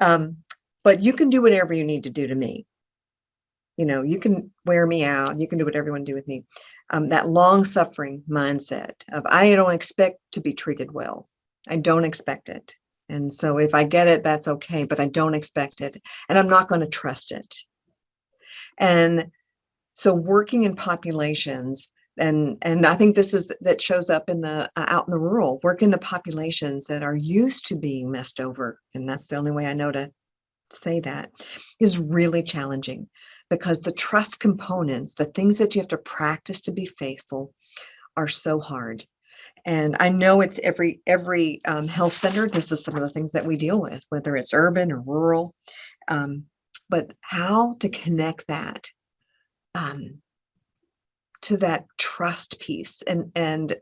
But you can do whatever you need to do to me. You know, you can wear me out. You can do whatever you want to do with me. That long-suffering mindset of, I don't expect to be treated well. I don't expect it. And so if I get it, that's okay, but I don't expect it. And I'm not going to trust it. And so working in populations, and I think this is that shows up in the out in the rural, work in the populations that are used to being messed over. And that's the only way I know to say that, is really challenging, because the trust components, the things that you have to practice to be faithful, are so hard. And I know it's every health center, this is some of the things that we deal with, whether it's urban or rural, but how to connect that to that trust piece. And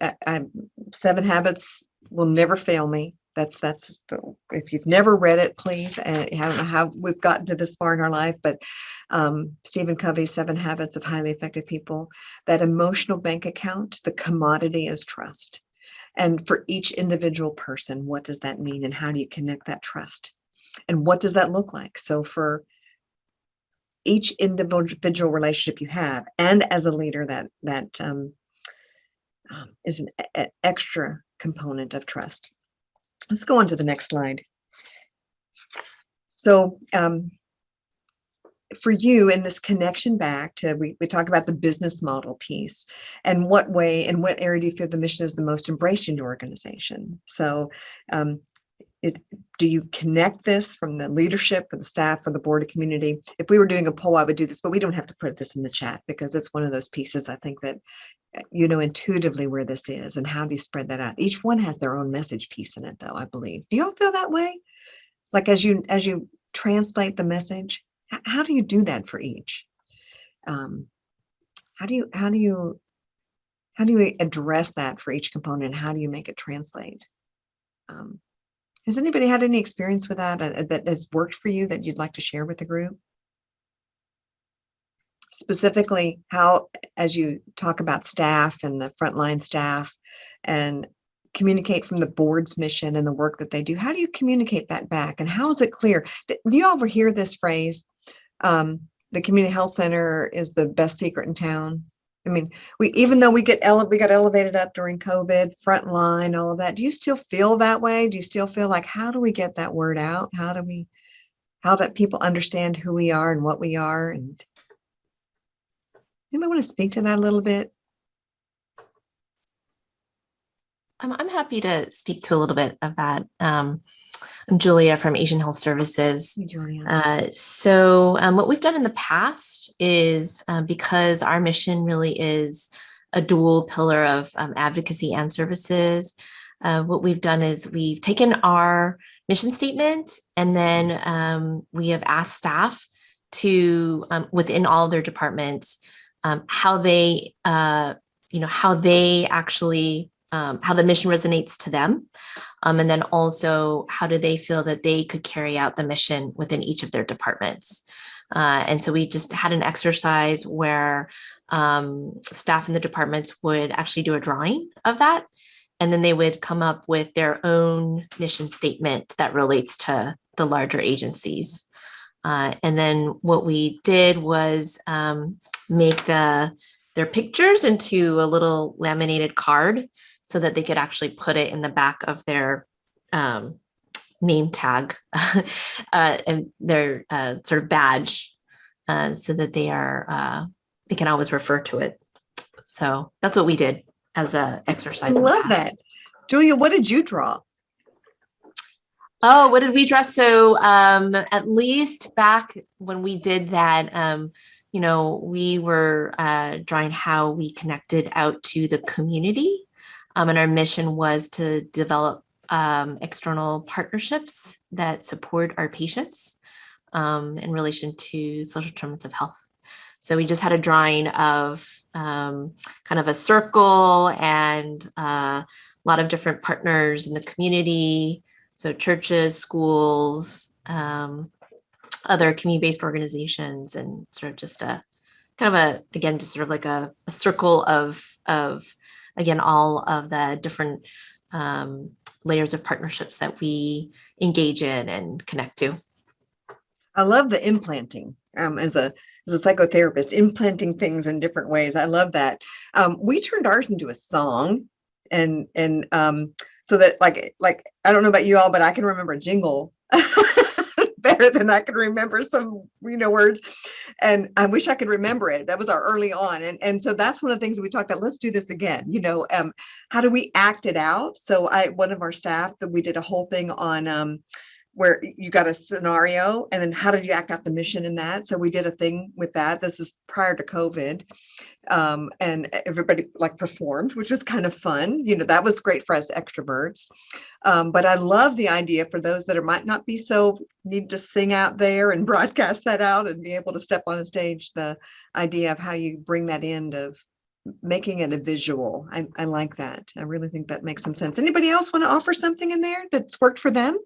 7 Habits will never fail me. If you've never read it, please. I don't know how we've gotten to this far in our life, but Stephen Covey's 7 Habits of Highly Effective People, that emotional bank account, the commodity is trust. And for each individual person, what does that mean? And how do you connect that trust? And what does that look like? So for each individual relationship you have, and as a leader, that is an extra component of trust. Let's go on to the next slide. So for you, in this connection back to, we talked about the business model piece, and what way and what area do you feel the mission is the most embraced in your organization? So do you connect this from the leadership, from the staff, from the board of community? If we were doing a poll, I would do this, but we don't have to put this in the chat, because it's one of those pieces, I think, that you know intuitively where this is and how do you spread that out. Each one has their own message piece in it, though, I believe. Do y'all feel that way? Like as you translate the message, how do you do that for each? How do you address that for each component? How do you make it translate? Has anybody had any experience with that that has worked for you that you'd like to share with the group? Specifically, how, as you talk about staff and the frontline staff and communicate from the board's mission and the work that they do, how do you communicate that back? And how is it clear? Do you ever hear this phrase, the community health center is the best secret in town? I mean, even though we got elevated up during COVID, frontline, all of that, do you still feel that way? Do you still feel like, how do we get that word out? How do people understand who we are and what we are? And anybody want to speak to that a little bit? I'm happy to speak to a little bit of that. I'm Julia from Asian Health Services. Hey, Julia. So what we've done in the past is, because our mission really is a dual pillar of advocacy and services, what we've done is we've taken our mission statement, and then we have asked staff to, within all of their departments, how they actually, how the mission resonates to them. And then also, how do they feel that they could carry out the mission within each of their departments? And so we just had an exercise where staff in the departments would actually do a drawing of that. And then they would come up with their own mission statement that relates to the larger agencies. And then what we did was make their pictures into a little laminated card, so that they could actually put it in the back of their name tag and their sort of badge, so that they can always refer to it. So that's what we did as an exercise. I love that. Julia, what did you draw? Oh, what did we draw? So at least back when we did that, we were drawing how we connected out to the community. And our mission was to develop external partnerships that support our patients in relation to social determinants of health. So we just had a drawing of kind of a circle and a lot of different partners in the community. So churches, schools, other community-based organizations, and sort of just just sort of like a circle of again, all of the different layers of partnerships that we engage in and connect to. I love the implanting. As a psychotherapist, implanting things in different ways. I love that. We turned ours into a song, and so that like I don't know about you all, but I can remember a jingle better than I can remember some words, and I wish I could remember it. That was our early on, and so that's one of the things that we talked about. Let's do this again. How do we act it out? So one of our staff, that we did a whole thing on where you got a scenario and then how did you act out the mission in that? So we did a thing with that. This is prior to COVID. And everybody like performed, which was kind of fun. That was great for us extroverts. But I love the idea for those that might not be so need to sing out there and broadcast that out and be able to step on a stage, the idea of how you bring that in of making it a visual. I like that. I really think that makes some sense. Anybody else want to offer something in there that's worked for them?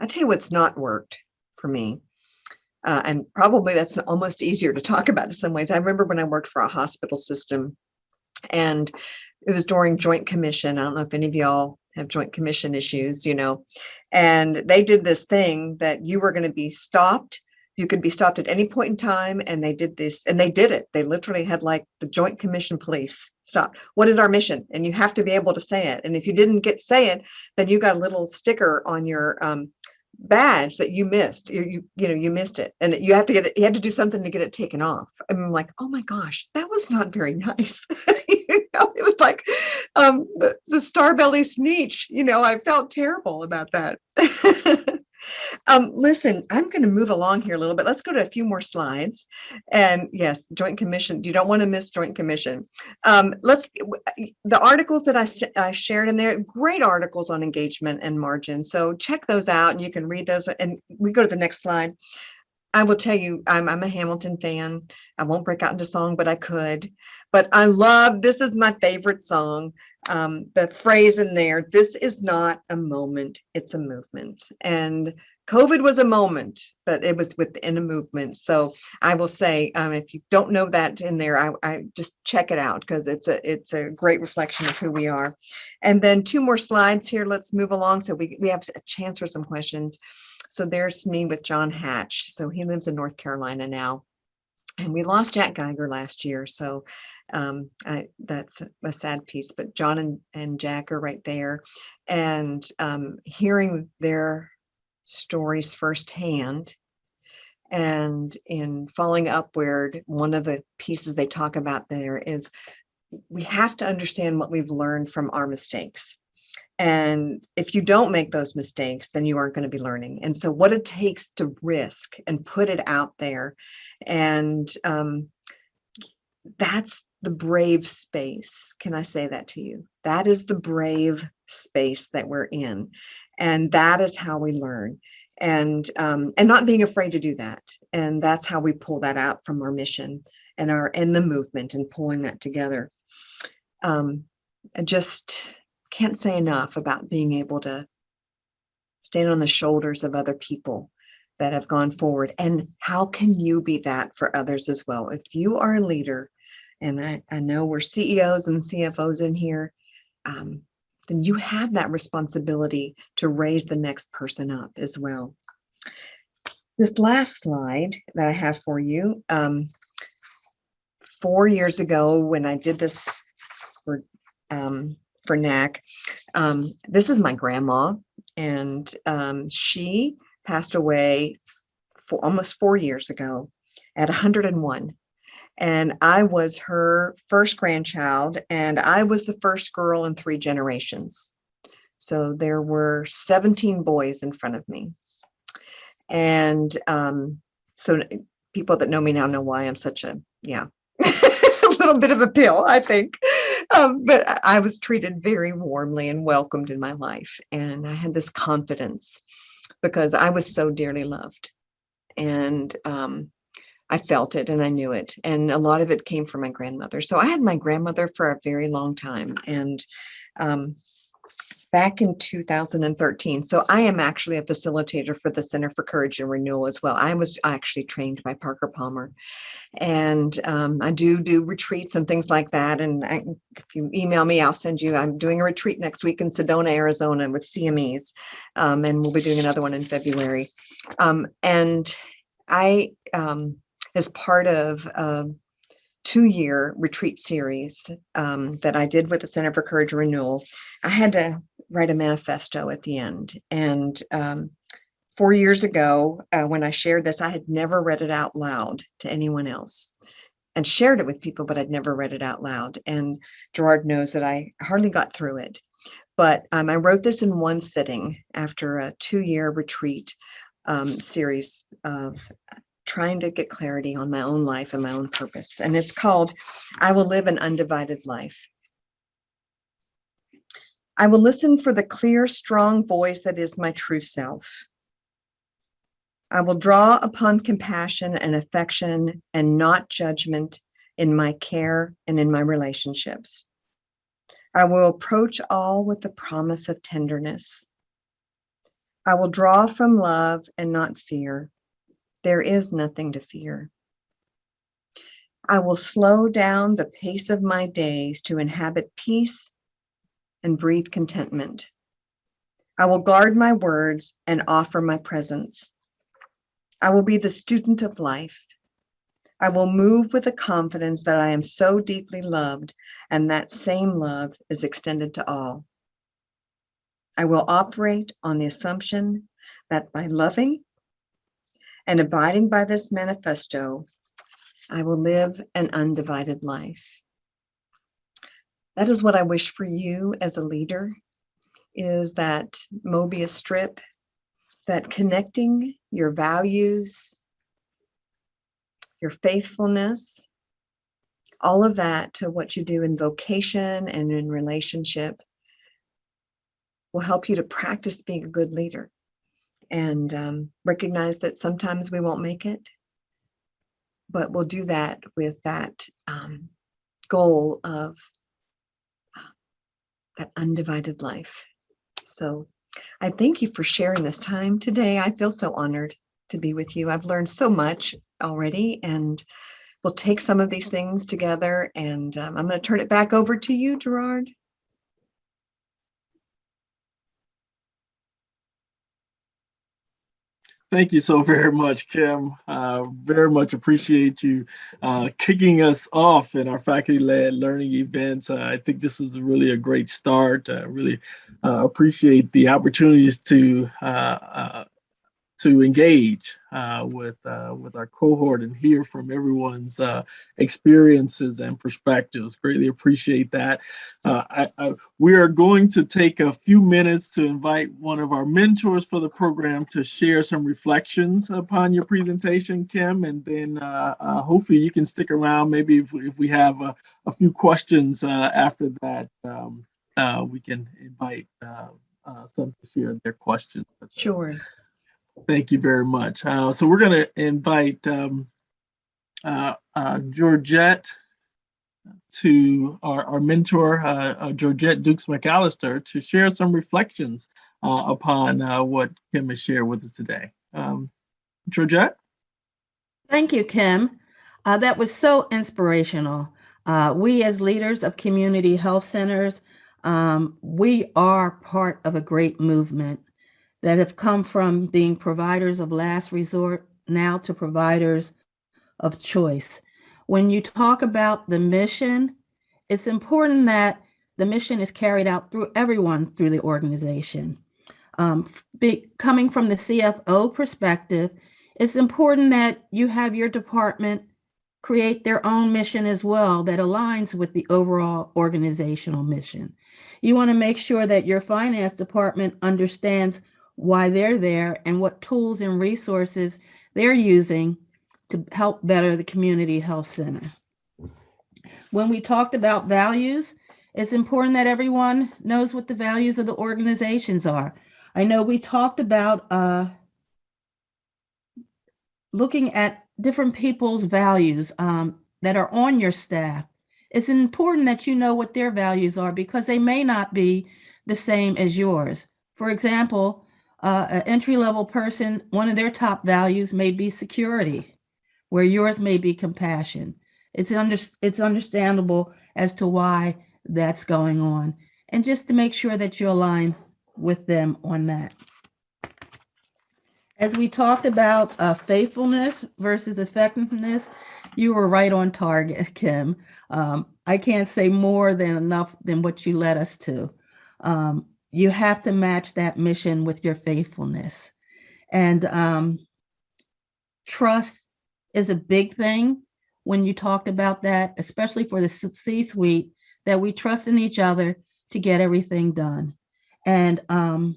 I tell you what's not worked for me. And probably that's almost easier to talk about in some ways. I remember when I worked for a hospital system and it was during Joint Commission. I don't know if any of y'all have Joint Commission issues, and they did this thing that you were going to be stopped. You could be stopped at any point in time. And they did this and they did it. They literally had like the Joint Commission police stop. What is our mission? And you have to be able to say it. And if you didn't say it, then you got a little sticker on your badge that you missed. You missed it, and you have to get it. You had to do something to get it taken off. I'm like, oh my gosh, that was not very nice. It was like the Starbelly Sneetch. I felt terrible about that. Listen, I'm going to move along here a little bit. Let's go to a few more slides. And yes, Joint Commission. You don't want to miss Joint Commission. The articles that I shared in there, great articles on engagement and margin. So check those out and you can read those. And we go to the next slide. I will tell you, I'm a Hamilton fan. I won't break out into song, but I could. But this is my favorite song. The phrase in there, this is not a moment, it's a movement. And COVID was a moment, but it was within a movement. So I will say, if you don't know that in there, I just check it out because it's a great reflection of who we are. And then 2 more slides here. Let's move along so we have a chance for some questions. So there's me with John Hatch. So he lives in North Carolina now. And we lost Jack Geiger last year. So that's a sad piece. But John and Jack are right there. And hearing their stories firsthand and in following upward, one of the pieces they talk about there is we have to understand what we've learned from our mistakes. And if you don't make those mistakes, then you aren't going to be learning. And so what it takes to risk and put it out there. And that's the brave space. Can I say that to you? That is the brave space that we're in. And that is how we learn. And not being afraid to do that. And that's how we pull that out from our mission and the movement and pulling that together. I just can't say enough about being able to stand on the shoulders of other people that have gone forward. And how can you be that for others as well? If you are a leader, and I know we're CEOs and CFOs in here, then you have that responsibility to raise the next person up as well. This last slide that I have for you, 4 years ago when I did this for NAC, this is my grandma, and she passed away for almost 4 years ago at 101. And I was her first grandchild, and I was the first girl in 3 generations. So there were 17 boys in front of me. And so people that know me now know why I'm such a little bit of a pill, I think. But I was treated very warmly and welcomed in my life. And I had this confidence because I was so dearly loved. And I felt it and I knew it. And a lot of it came from my grandmother. So I had my grandmother for a very long time. And back in 2013, so I am actually a facilitator for the Center for Courage and Renewal as well. I was actually trained by Parker Palmer. And I do retreats and things like that. And if you email me, I'll send you, I'm doing a retreat next week in Sedona, Arizona with CMEs. And we'll be doing another one in February. And I, as part of a 2-year retreat series that I did with the Center for Courage and Renewal, I had to write a manifesto at the end. And 4 years ago, when I shared this, I had never read it out loud to anyone else and shared it with people, but I'd never read it out loud. And Gerard knows that I hardly got through it. But I wrote this in one sitting after a 2-year retreat series of trying to get clarity on my own life and my own purpose. And it's called, I Will Live an Undivided Life. I will listen for the clear, strong voice that is my true self. I will draw upon compassion and affection and not judgment in my care and in my relationships. I will approach all with the promise of tenderness. I will draw from love and not fear. There is nothing to fear. I will slow down the pace of my days to inhabit peace and breathe contentment. I will guard my words and offer my presence. I will be the student of life. I will move with the confidence that I am so deeply loved, and that same love is extended to all. I will operate on the assumption that by loving and abiding by this manifesto, I will live an undivided life. That is what I wish for you as a leader, is that Mobius strip, that connecting your values, your faithfulness, all of that to what you do in vocation and in relationship will help you to practice being a good leader and recognize that sometimes we won't make it, but we'll do that with that goal of that undivided life. So I thank you for sharing this time today. I feel so honored to be with you. I've learned so much already, and we'll take some of these things together, and I'm going to turn it back over to you, Gerard. Thank you so very much, Kim. Very much appreciate you kicking us off in our faculty-led learning events. I think this is really a great start. Really appreciate the opportunities to engage with our cohort and hear from everyone's experiences and perspectives. Greatly appreciate that. We are going to take a few minutes to invite one of our mentors for the program to share some reflections upon your presentation, Kim, and then hopefully you can stick around. Maybe if we have a few questions after that, we can invite some to share their questions. Sure. Thank you very much. So we're going to invite Georgette to our mentor, Georgette Dukes McAllister, to share some reflections upon what Kim has shared with us today. Georgette? Thank you, Kim. That was so inspirational. We as leaders of community health centers, we are part of a great movement that have come from being providers of last resort now to providers of choice. When you talk about the mission, it's important that the mission is carried out through everyone through the organization. Coming from the CFO perspective, it's important that you have your department create their own mission as well that aligns with the overall organizational mission. You want to make sure that your finance department understands why they're there and what tools and resources they're using to help better the community health center. When we talked about values, it's important that everyone knows what the values of the organizations are. I know we talked about looking at different people's values that are on your staff. It's important that you know what their values are because they may not be the same as yours. For example, an entry-level person, one of their top values may be security, where yours may be compassion. It's understandable as to why that's going on, and just to make sure that you align with them on that. As we talked about faithfulness versus effectiveness, you were right on target, Kim. I can't say more than enough than what you led us to. You have to match that mission with your faithfulness. And trust is a big thing when you talked about that, especially for the C-suite, that we trust in each other to get everything done. And from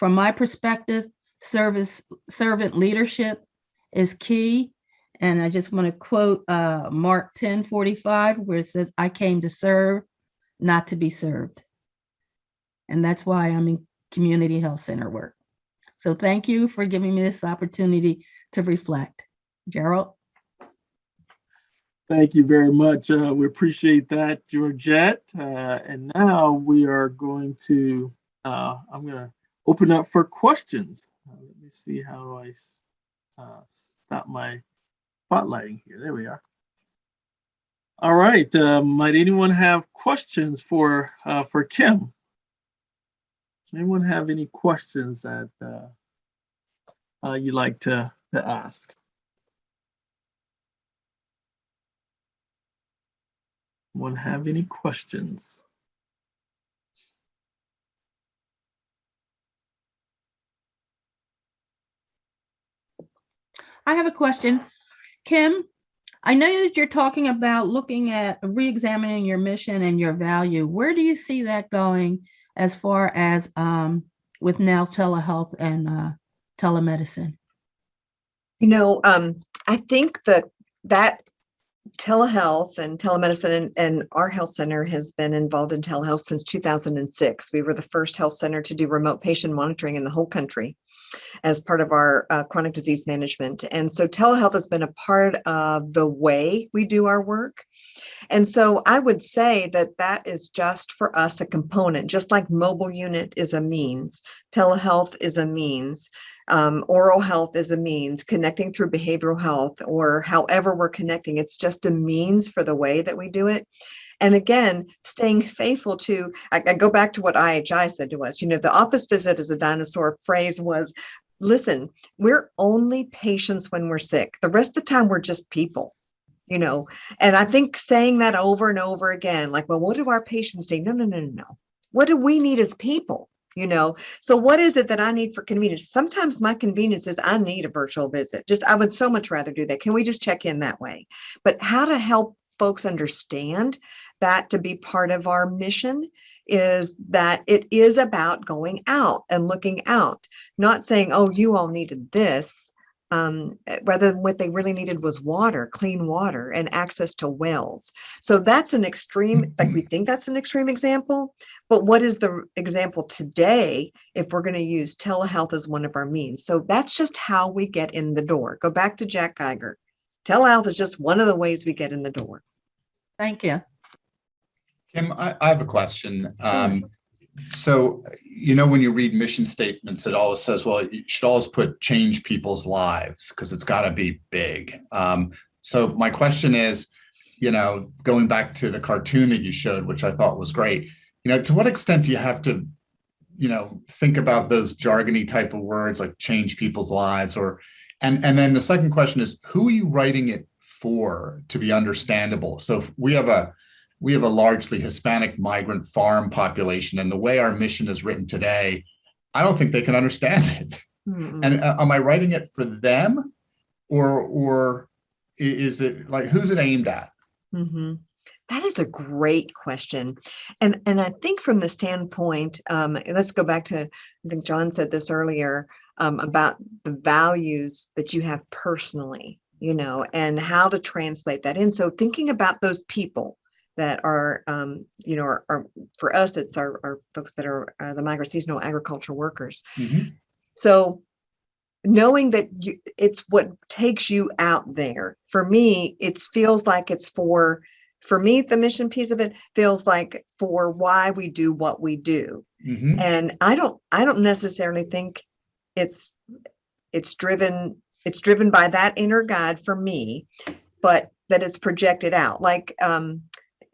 my perspective, servant leadership is key. And I just want to quote Mark 10:45, where it says, "I came to serve, not to be served." And that's why I'm in community health center work. So thank you for giving me this opportunity to reflect. Gerald? Thank you very much. We appreciate that, Georgette. And now we are going to, I'm going to open up for questions. Let me see how do I stop my spotlighting here. There we are. All right. Might anyone have questions for Kim? Anyone have any questions that you'd like to ask? Anyone have any questions? I have a question. Kim, I know that you're talking about looking at re-examining your mission and your value. Where do you see that going as far as with now telehealth and telemedicine? You know, I think that telehealth and telemedicine and our health center has been involved in telehealth since 2006. We were the first health center to do remote patient monitoring in the whole country as part of our chronic disease management. And so telehealth has been a part of the way we do our work. And so I would say that that is just for us a component, just like mobile unit is a means, telehealth is a means, oral health is a means, connecting through behavioral health or however we're connecting, it's just a means for the way that we do it. And again, staying faithful to, I go back to what IHI said to us, you know, the office visit as a dinosaur phrase was, listen, we're only patients when we're sick. The rest of the time, we're just people. You know, and I think saying that over and over again, like, well, what do our patients need? No. What do we need as people? You know, so what is it that I need for convenience? Sometimes my convenience is I need a virtual visit. Just, I would so much rather do that. Can we just check in that way? But how to help folks understand that to be part of our mission is that it is about going out and looking out, not saying, oh, you all needed this. Rather than what they really needed was water, clean water, and access to wells. So that's an extreme, like we think that's an extreme example, but what is the example today if we're going to use telehealth as one of our means? So that's just how we get in the door. Go back to Jack Geiger. Telehealth is just one of the ways we get in the door. Thank you. Kim, I have a question. So, you know, when you read mission statements, it always says, well, you should always put change people's lives because it's got to be big. So my question is, you know, going back to the cartoon that you showed, which I thought was great, you know, to what extent do you have to, you know, think about those jargony type of words like change people's lives and then the second question is, who are you writing it for to be understandable? So if we have a largely Hispanic migrant farm population, and the way our mission is written today, I don't think they can understand it. Mm-hmm. And am I writing it for them, or is it like, who's it aimed at? Mm-hmm. That is a great question. And I think from the standpoint, let's go back to, I think John said this earlier, about the values that you have personally, you know, and how to translate that in. So thinking about those people that are, you know, are for us, it's our folks that are the migrant seasonal agricultural workers. Mm-hmm. So knowing that it's what takes you out there. For me, it feels like it's for me, the mission piece of it feels like for why we do what we do. Mm-hmm. And I don't necessarily think it's driven by that inner guide for me, but that it's projected out. Like,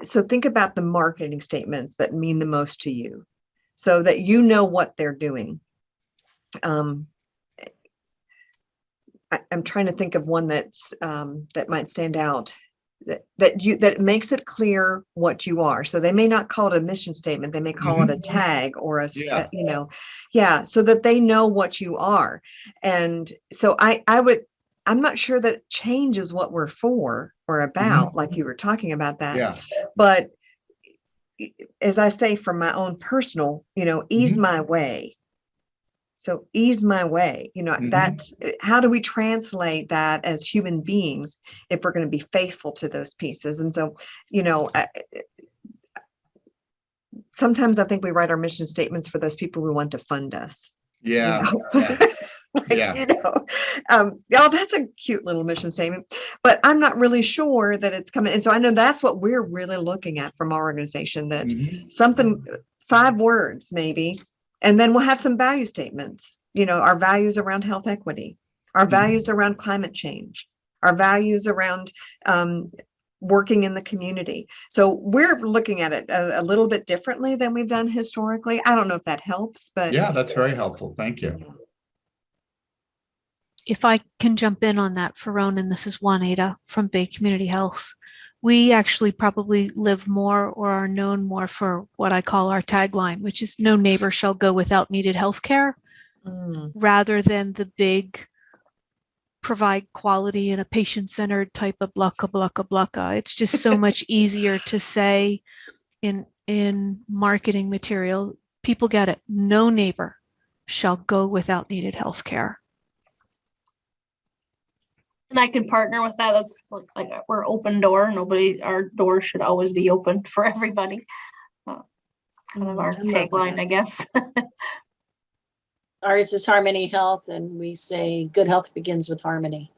so think about the marketing statements that mean the most to you so that you know what they're doing. I'm trying to think of one that's that might stand out. that makes it clear what you are. So they may not call it a mission statement, they may call it a tag or so that they know what you are. And so I'm not sure that change is what we're for or about, like you were talking about that. But as I say, from my own personal, ease my way. So ease my way, that's how do we translate that as human beings if we're going to be faithful to those pieces? And so, sometimes I think we write our mission statements for those people who want to fund us. That's a cute little mission statement, but I'm not really sure that it's coming. And so I know that's what we're really looking at from our organization, that something, 5 words maybe. And then we'll have some value statements, our values around health equity, our values around climate change, our values around working in the community. So we're looking at it a little bit differently than we've done historically. I don't know if that helps, but yeah, that's very helpful. Thank you. If I can jump in on that for Ronan, this is Juanita from Bay Community Health. We actually probably live more or are known more for what I call our tagline, which is no neighbor shall go without needed health care, rather than the big provide quality in a patient-centered type of blocka, blocka, blocka. It's just so much easier to say in marketing material. People get it. No neighbor shall go without needed health care. And I can partner with that. That's like we're open door. Our door should always be open for everybody. Kind of our tagline, I guess. Ours is Harmony Health, and we say good health begins with harmony.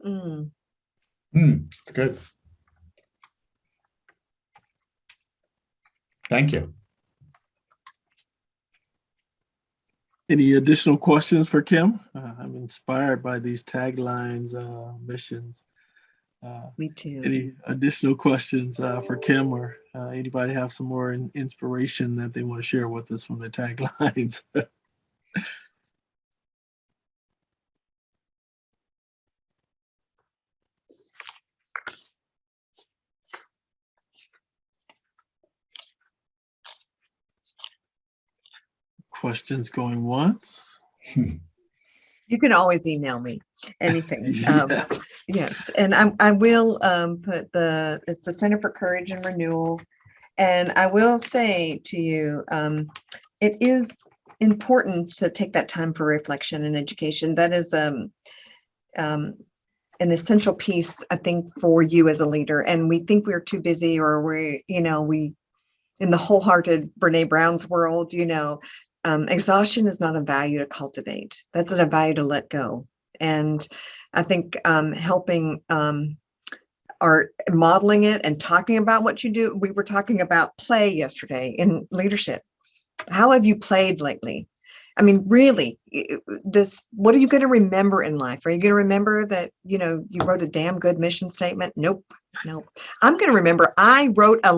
It's good. Thank you. Any additional questions for Kim? I'm inspired by these taglines, missions. Me too. Any additional questions for Kim, or anybody have some more inspiration that they want to share with us from the taglines? Questions going once? You can always email me anything. Yes, and I will put it's the Center for Courage and Renewal, and I will say to you, it is important to take that time for reflection and education. That is an essential piece, I think, for you as a leader. And we think we're too busy, or we in the wholehearted Brene Brown's world, exhaustion is not a value to cultivate. That's a value to let go. And I think helping or modeling it and talking about what you do. We were talking about play yesterday in leadership. How have you played lately? I mean, really, what are you going to remember in life? Are you going to remember that, you wrote a damn good mission statement? Nope. I'm going to remember I rode a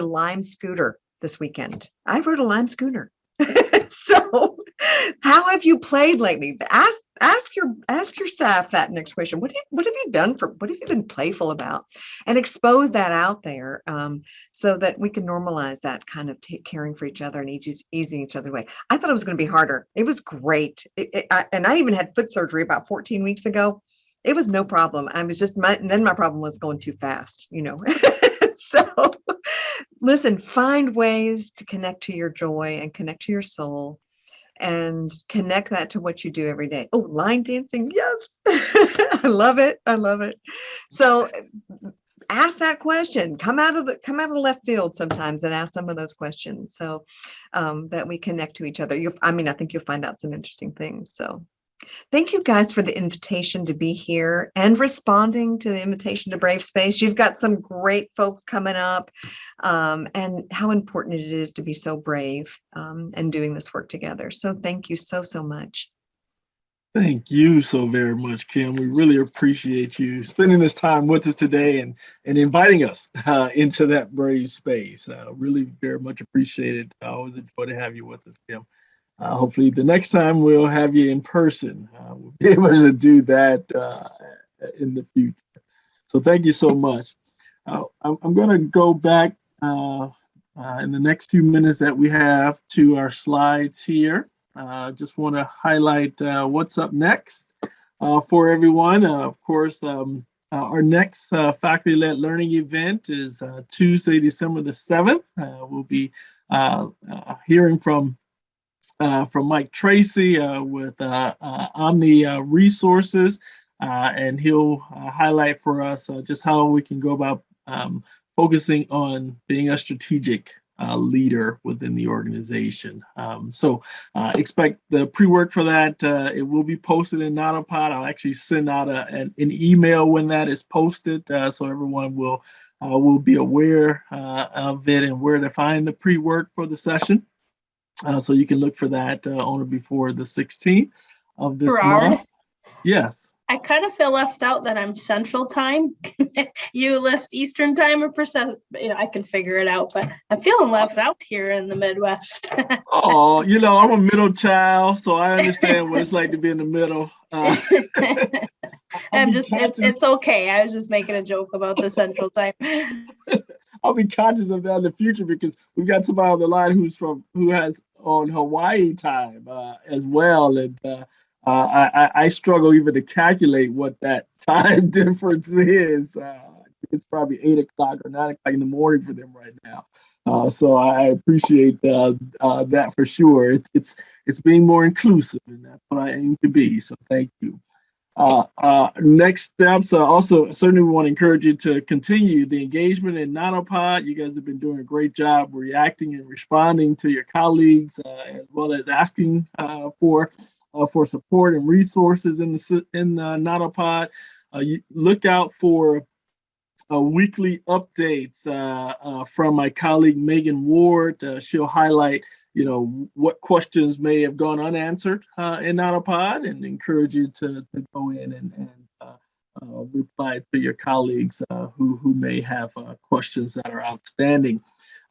Lime scooter this weekend. I rode a Lime scooter. So how have you played lately? Ask your staff that next question. What have you been playful about? And expose that out there so that we can normalize that kind of caring for each other and easing each other away. I thought it was going to be harder. It was great. And I even had foot surgery about 14 weeks ago. It was no problem. I was just my problem was going too fast, So listen, find ways to connect to your joy and connect to your soul and connect that to what you do every day. Oh, line dancing. Yes. I love it. So ask that question. Come out of the left field sometimes and ask some of those questions so that we connect to each other. I think you'll find out some interesting things. So thank you guys for the invitation to be here and responding to the invitation to Brave Space. You've got some great folks coming up and how important it is to be so brave and doing this work together. So thank you so much. Thank you so very much, Kim. We really appreciate you spending this time with us today and inviting us into that brave space. Really very much appreciated. I always enjoy to have you with us, Kim. Hopefully the next time we'll have you in person. We'll be able to do that in the future. So thank you so much. I'm going to go back in the next few minutes that we have to our slides here. Just want to highlight what's up next for everyone. Of course, our next faculty-led learning event is Tuesday, December the 7th. We'll be hearing from Mike Tracy with Omni Resources, and he'll highlight for us just how we can go about focusing on being a strategic leader within the organization. So expect the pre-work for that. It will be posted in Nautopod. I'll actually send out an email when that is posted, so everyone will be aware of it and where to find the pre-work for the session. So you can look for that on or before the 16th of this month. Yes. I kind of feel left out that I'm Central Time. You list Eastern Time or percent. I can figure it out, but I'm feeling left out here in the Midwest. Oh, I'm a middle child, so I understand what it's like to be in the middle. It's okay. I was just making a joke about the Central Time. I'll be conscious of that in the future because we've got somebody on the line who has on Hawaii time as well, and I struggle even to calculate what that time difference is. It's probably 8 o'clock or 9 o'clock in the morning for them right now. So I appreciate that for sure. It's being more inclusive, and that's what I aim to be. So thank you. Next steps, also certainly we want to encourage you to continue the engagement in Nautopod. You guys have been doing a great job reacting and responding to your colleagues, as well as asking for support and resources in the Nautopod. You look out for weekly updates from my colleague Megan Ward. She'll highlight what questions may have gone unanswered in Nautopod, and encourage you to go in and reply to your colleagues who may have questions that are outstanding.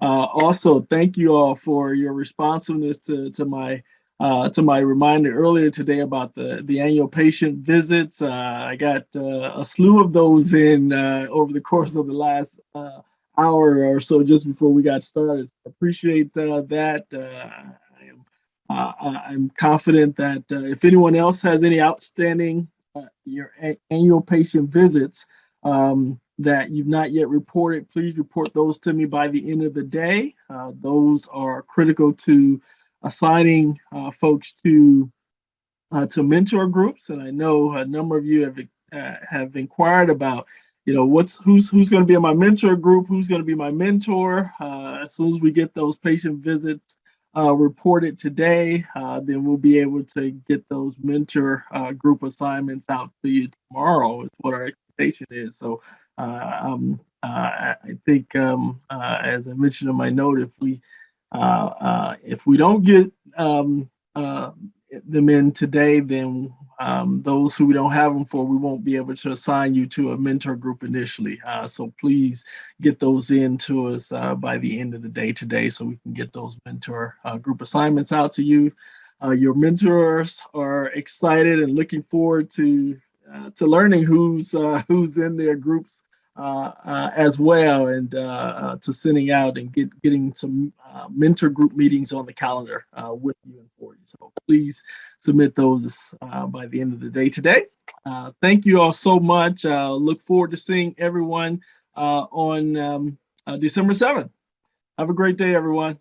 Also, thank you all for your responsiveness to my reminder earlier today about the annual patient visits. I got a slew of those in over the course of the last hour or so just before we got started. Appreciate that. I'm confident that if anyone else has any outstanding your annual patient visits that you've not yet reported, please report those to me by the end of the day. Those are critical to assigning folks to mentor groups, and I know a number of you have inquired about, who's going to be in my mentor group, who's going to be my mentor. As soon as we get those patient visits reported today, then we'll be able to get those mentor group assignments out to you tomorrow. Is what our expectation is. So I think, as I mentioned in my note, if we don't get them in today, then those who we don't have them for, we won't be able to assign you to a mentor group initially. So please get those in to us by the end of the day today, so we can get those mentor group assignments out to you. Your mentors are excited and looking forward to learning who's in their groups as well, and to sending out and getting some mentor group meetings on the calendar with you and for you. So please submit those by the end of the day today. Thank you all so much. Look forward to seeing everyone on December 7th. Have a great day, everyone.